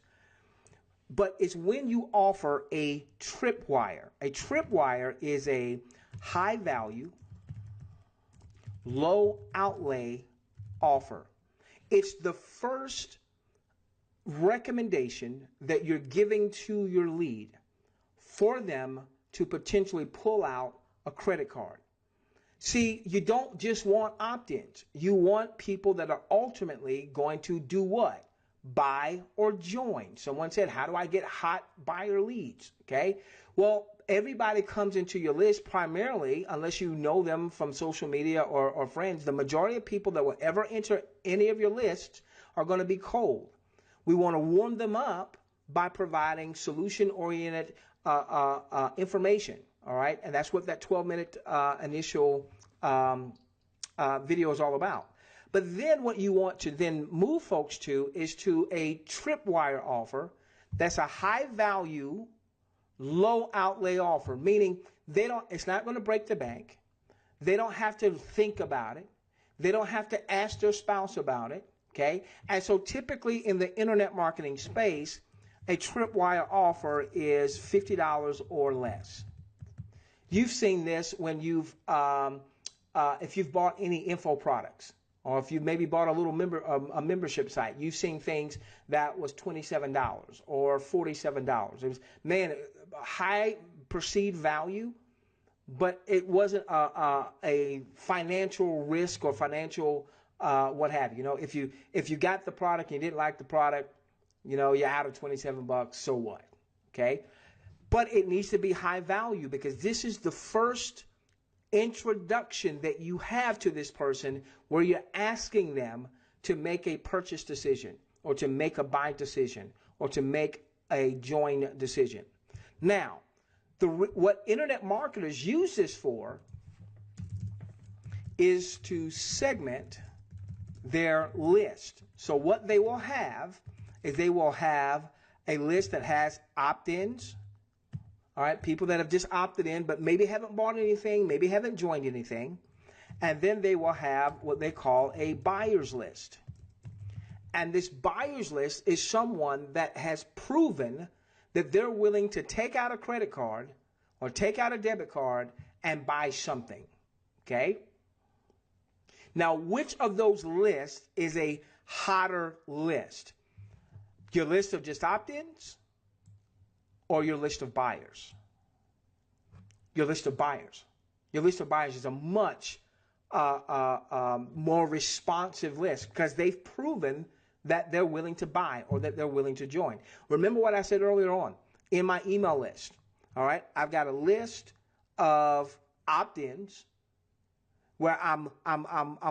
A: but it's when you offer a tripwire. A tripwire is a high value, low outlay offer. It's the first recommendation that you're giving to your lead for them to potentially pull out a credit card. See, you don't just want opt-ins. You want people that are ultimately going to do what? Buy or join. Someone said, how do I get hot buyer leads? Okay. Well, everybody comes into your list primarily, unless you know them from social media or friends. The majority of people that will ever enter any of your lists are going to be cold. We want to warm them up by providing solution-oriented information. All right. And that's what that 12-minute initial video is all about. But then what you want to then move folks to is to a tripwire offer that's a high value, low outlay offer, meaning it's not going to break the bank. They don't have to think about it. They don't have to ask their spouse about it. Okay. And so typically in the internet marketing space, a tripwire offer is $50 or less. You've seen this when if you've bought any info products, or if you maybe bought a little membership site. You've seen things that was $27 or $47. It was, man, high perceived value, but it wasn't a financial risk or financial what have you. You know, if you got the product and you didn't like the product, you know, you're out of $27. So what? Okay, but it needs to be high value because this is the first introduction that you have to this person where you're asking them to make a purchase decision or to make a buy decision or to make a join decision. Now, what internet marketers use this for is to segment their list. So what they will have is they will have a list that has opt-ins. All right, people that have just opted in, but maybe haven't bought anything, maybe haven't joined anything. And then they will have what they call a buyer's list. And this buyer's list is someone that has proven that they're willing to take out a credit card or take out a debit card and buy something. Okay? Now, which of those lists is a hotter list? Your list of just opt-ins or your list of buyers? Your list of buyers. Your list of buyers is a much more responsive list because they've proven that they're willing to buy or that they're willing to join. Remember what I said earlier on in my email list. All right, I've got a list of opt-ins where I'm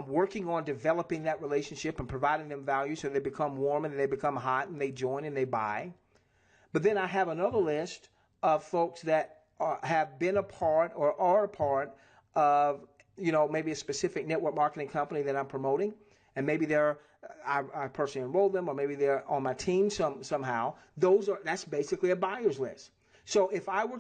A: working on developing that relationship and providing them value so they become warm and they become hot and they join and they buy. But then I have another list of folks that have been a part or are a part of, maybe a specific network marketing company that I'm promoting, and maybe I personally enrolled them, or maybe they're on my team somehow. That's basically a buyer's list. So if I were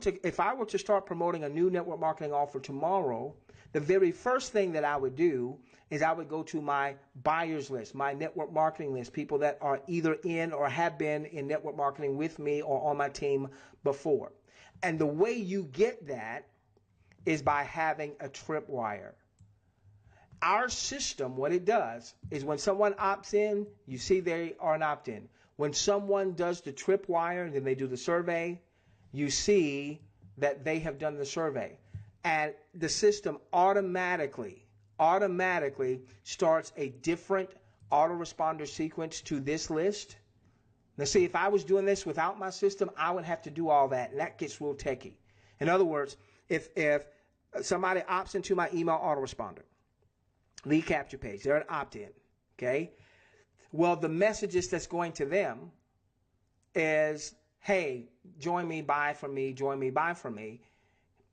A: to start promoting a new network marketing offer tomorrow, the very first thing that I would do is I would go to my buyers list, my network marketing list, people that are either in or have been in network marketing with me or on my team before. And the way you get that is by having a tripwire. Our system, what it does is when someone opts in, you see they are an opt-in. When someone does the tripwire and then they do the survey, you see that they have done the survey. And the system automatically starts a different autoresponder sequence to this list. Now see, if I was doing this without my system, I would have to do all that, and that gets real techy. In other words, if somebody opts into my email autoresponder, lead capture page, they're an opt-in, okay? Well, the messages that's going to them is, hey, join me, buy from me, join me, buy from me.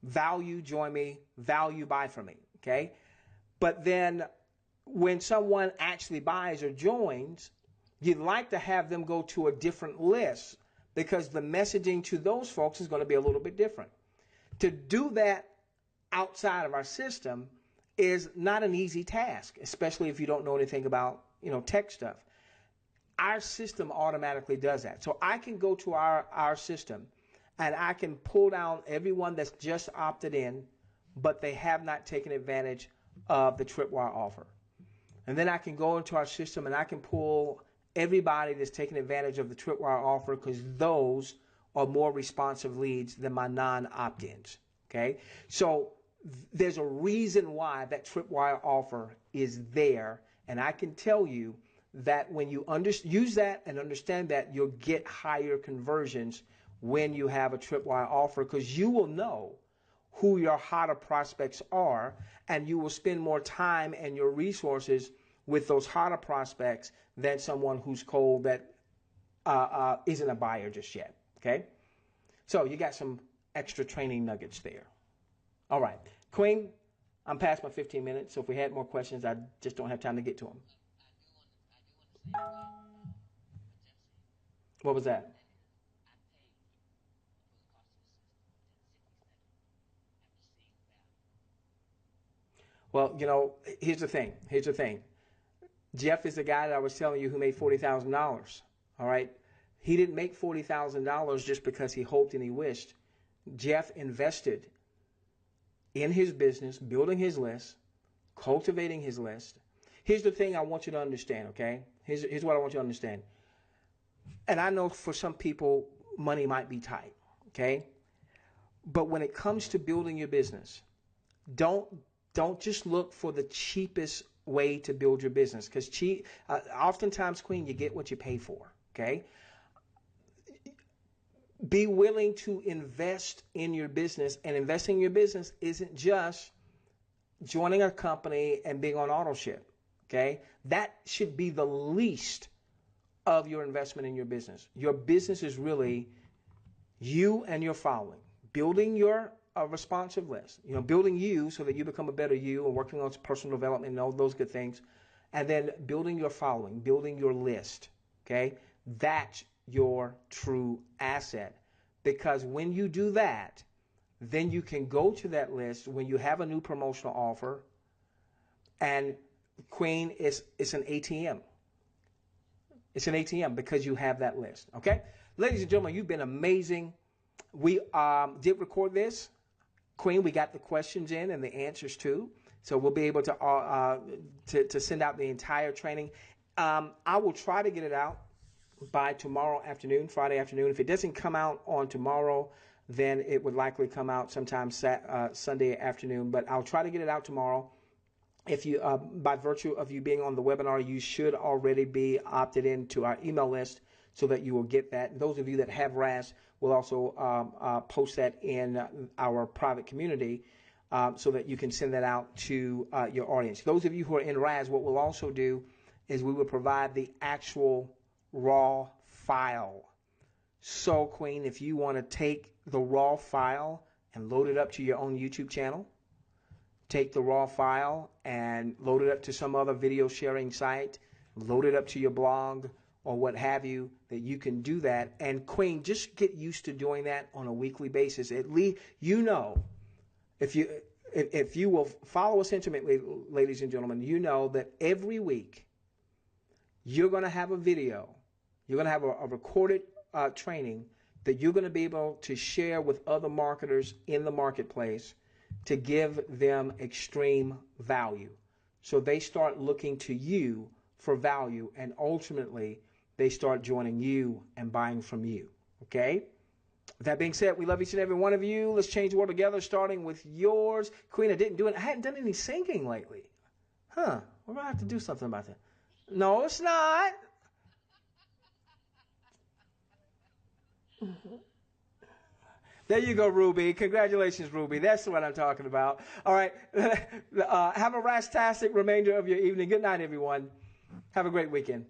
A: Value, join me, value, buy from me, okay? But then when someone actually buys or joins, you'd like to have them go to a different list because the messaging to those folks is going to be a little bit different. To do that outside of our system is not an easy task, especially if you don't know anything about, tech stuff. Our system automatically does that. So I can go to our system and I can pull down everyone that's just opted in, but they have not taken advantage of the tripwire offer. And then I can go into our system and I can pull everybody that's taking advantage of the tripwire offer because those are more responsive leads than my non-opt-ins, okay? So there's a reason why that tripwire offer is there, and I can tell you that when you use that and understand that, you'll get higher conversions when you have a tripwire offer because you will know who your hotter prospects are, and you will spend more time and your resources with those hotter prospects than someone who's cold that isn't a buyer just yet, okay? So you got some extra training nuggets there. All right, Queen, I'm past my 15 minutes, so if we had more questions, I just don't have time to get to them. What was that? Well, here's the thing. Jeff is the guy that I was telling you who made $40,000. All right. He didn't make $40,000 just because he hoped and he wished. Jeff invested in his business, building his list, cultivating his list. Here's the thing I want you to understand, okay? Here's what I want you to understand. And I know for some people, money might be tight, okay? But when it comes to building your business, don't just look for the cheapest way to build your business because oftentimes, Queen, you get what you pay for, okay? Be willing to invest in your business, and investing in your business isn't just joining a company and being on auto ship, okay? That should be the least of your investment in your business. Your business is really you and your following, building your responsive list, building you so that you become a better you and working on personal development and all those good things, and then building your following, building your list, okay? That's your true asset, because when you do that, then you can go to that list when you have a new promotional offer, and Queen, it's an ATM. It's an ATM because you have that list, okay? Ladies and gentlemen, you've been amazing. We did record this. Queen, we got the questions in and the answers too. So we'll be able to send out the entire training. I will try to get it out by tomorrow afternoon, Friday afternoon. If it doesn't come out on tomorrow, then it would likely come out sometime Sunday afternoon. But I'll try to get it out tomorrow. If you, by virtue of you being on the webinar, you should already be opted into our email list so that you will get that. And those of you that have RAS will also post that in our private community so that you can send that out to your audience. Those of you who are in RAS, what we'll also do is we will provide the actual raw file. So, Queen, if you want to take the raw file and load it up to your own YouTube channel, take the raw file and load it up to some other video sharing site, load it up to your blog or what have you, that you can do that. And Queen, just get used to doing that on a weekly basis. At least, you know, if you will follow us intimately, ladies and gentlemen, you know that every week you're going to have a video, you're going to have a recorded training that you're going to be able to share with other marketers in the marketplace to give them extreme value. So they start looking to you for value, and ultimately they start joining you and buying from you. Okay? With that being said, we love each and every one of you. Let's change the world together, starting with yours. Queen, I hadn't done any singing lately. Huh? We're going to have to do something about that. No, it's not. There you go, Ruby. Congratulations, Ruby. That's what I'm talking about. All right. Have a rastastic remainder of your evening. Good night, everyone. Have a great weekend.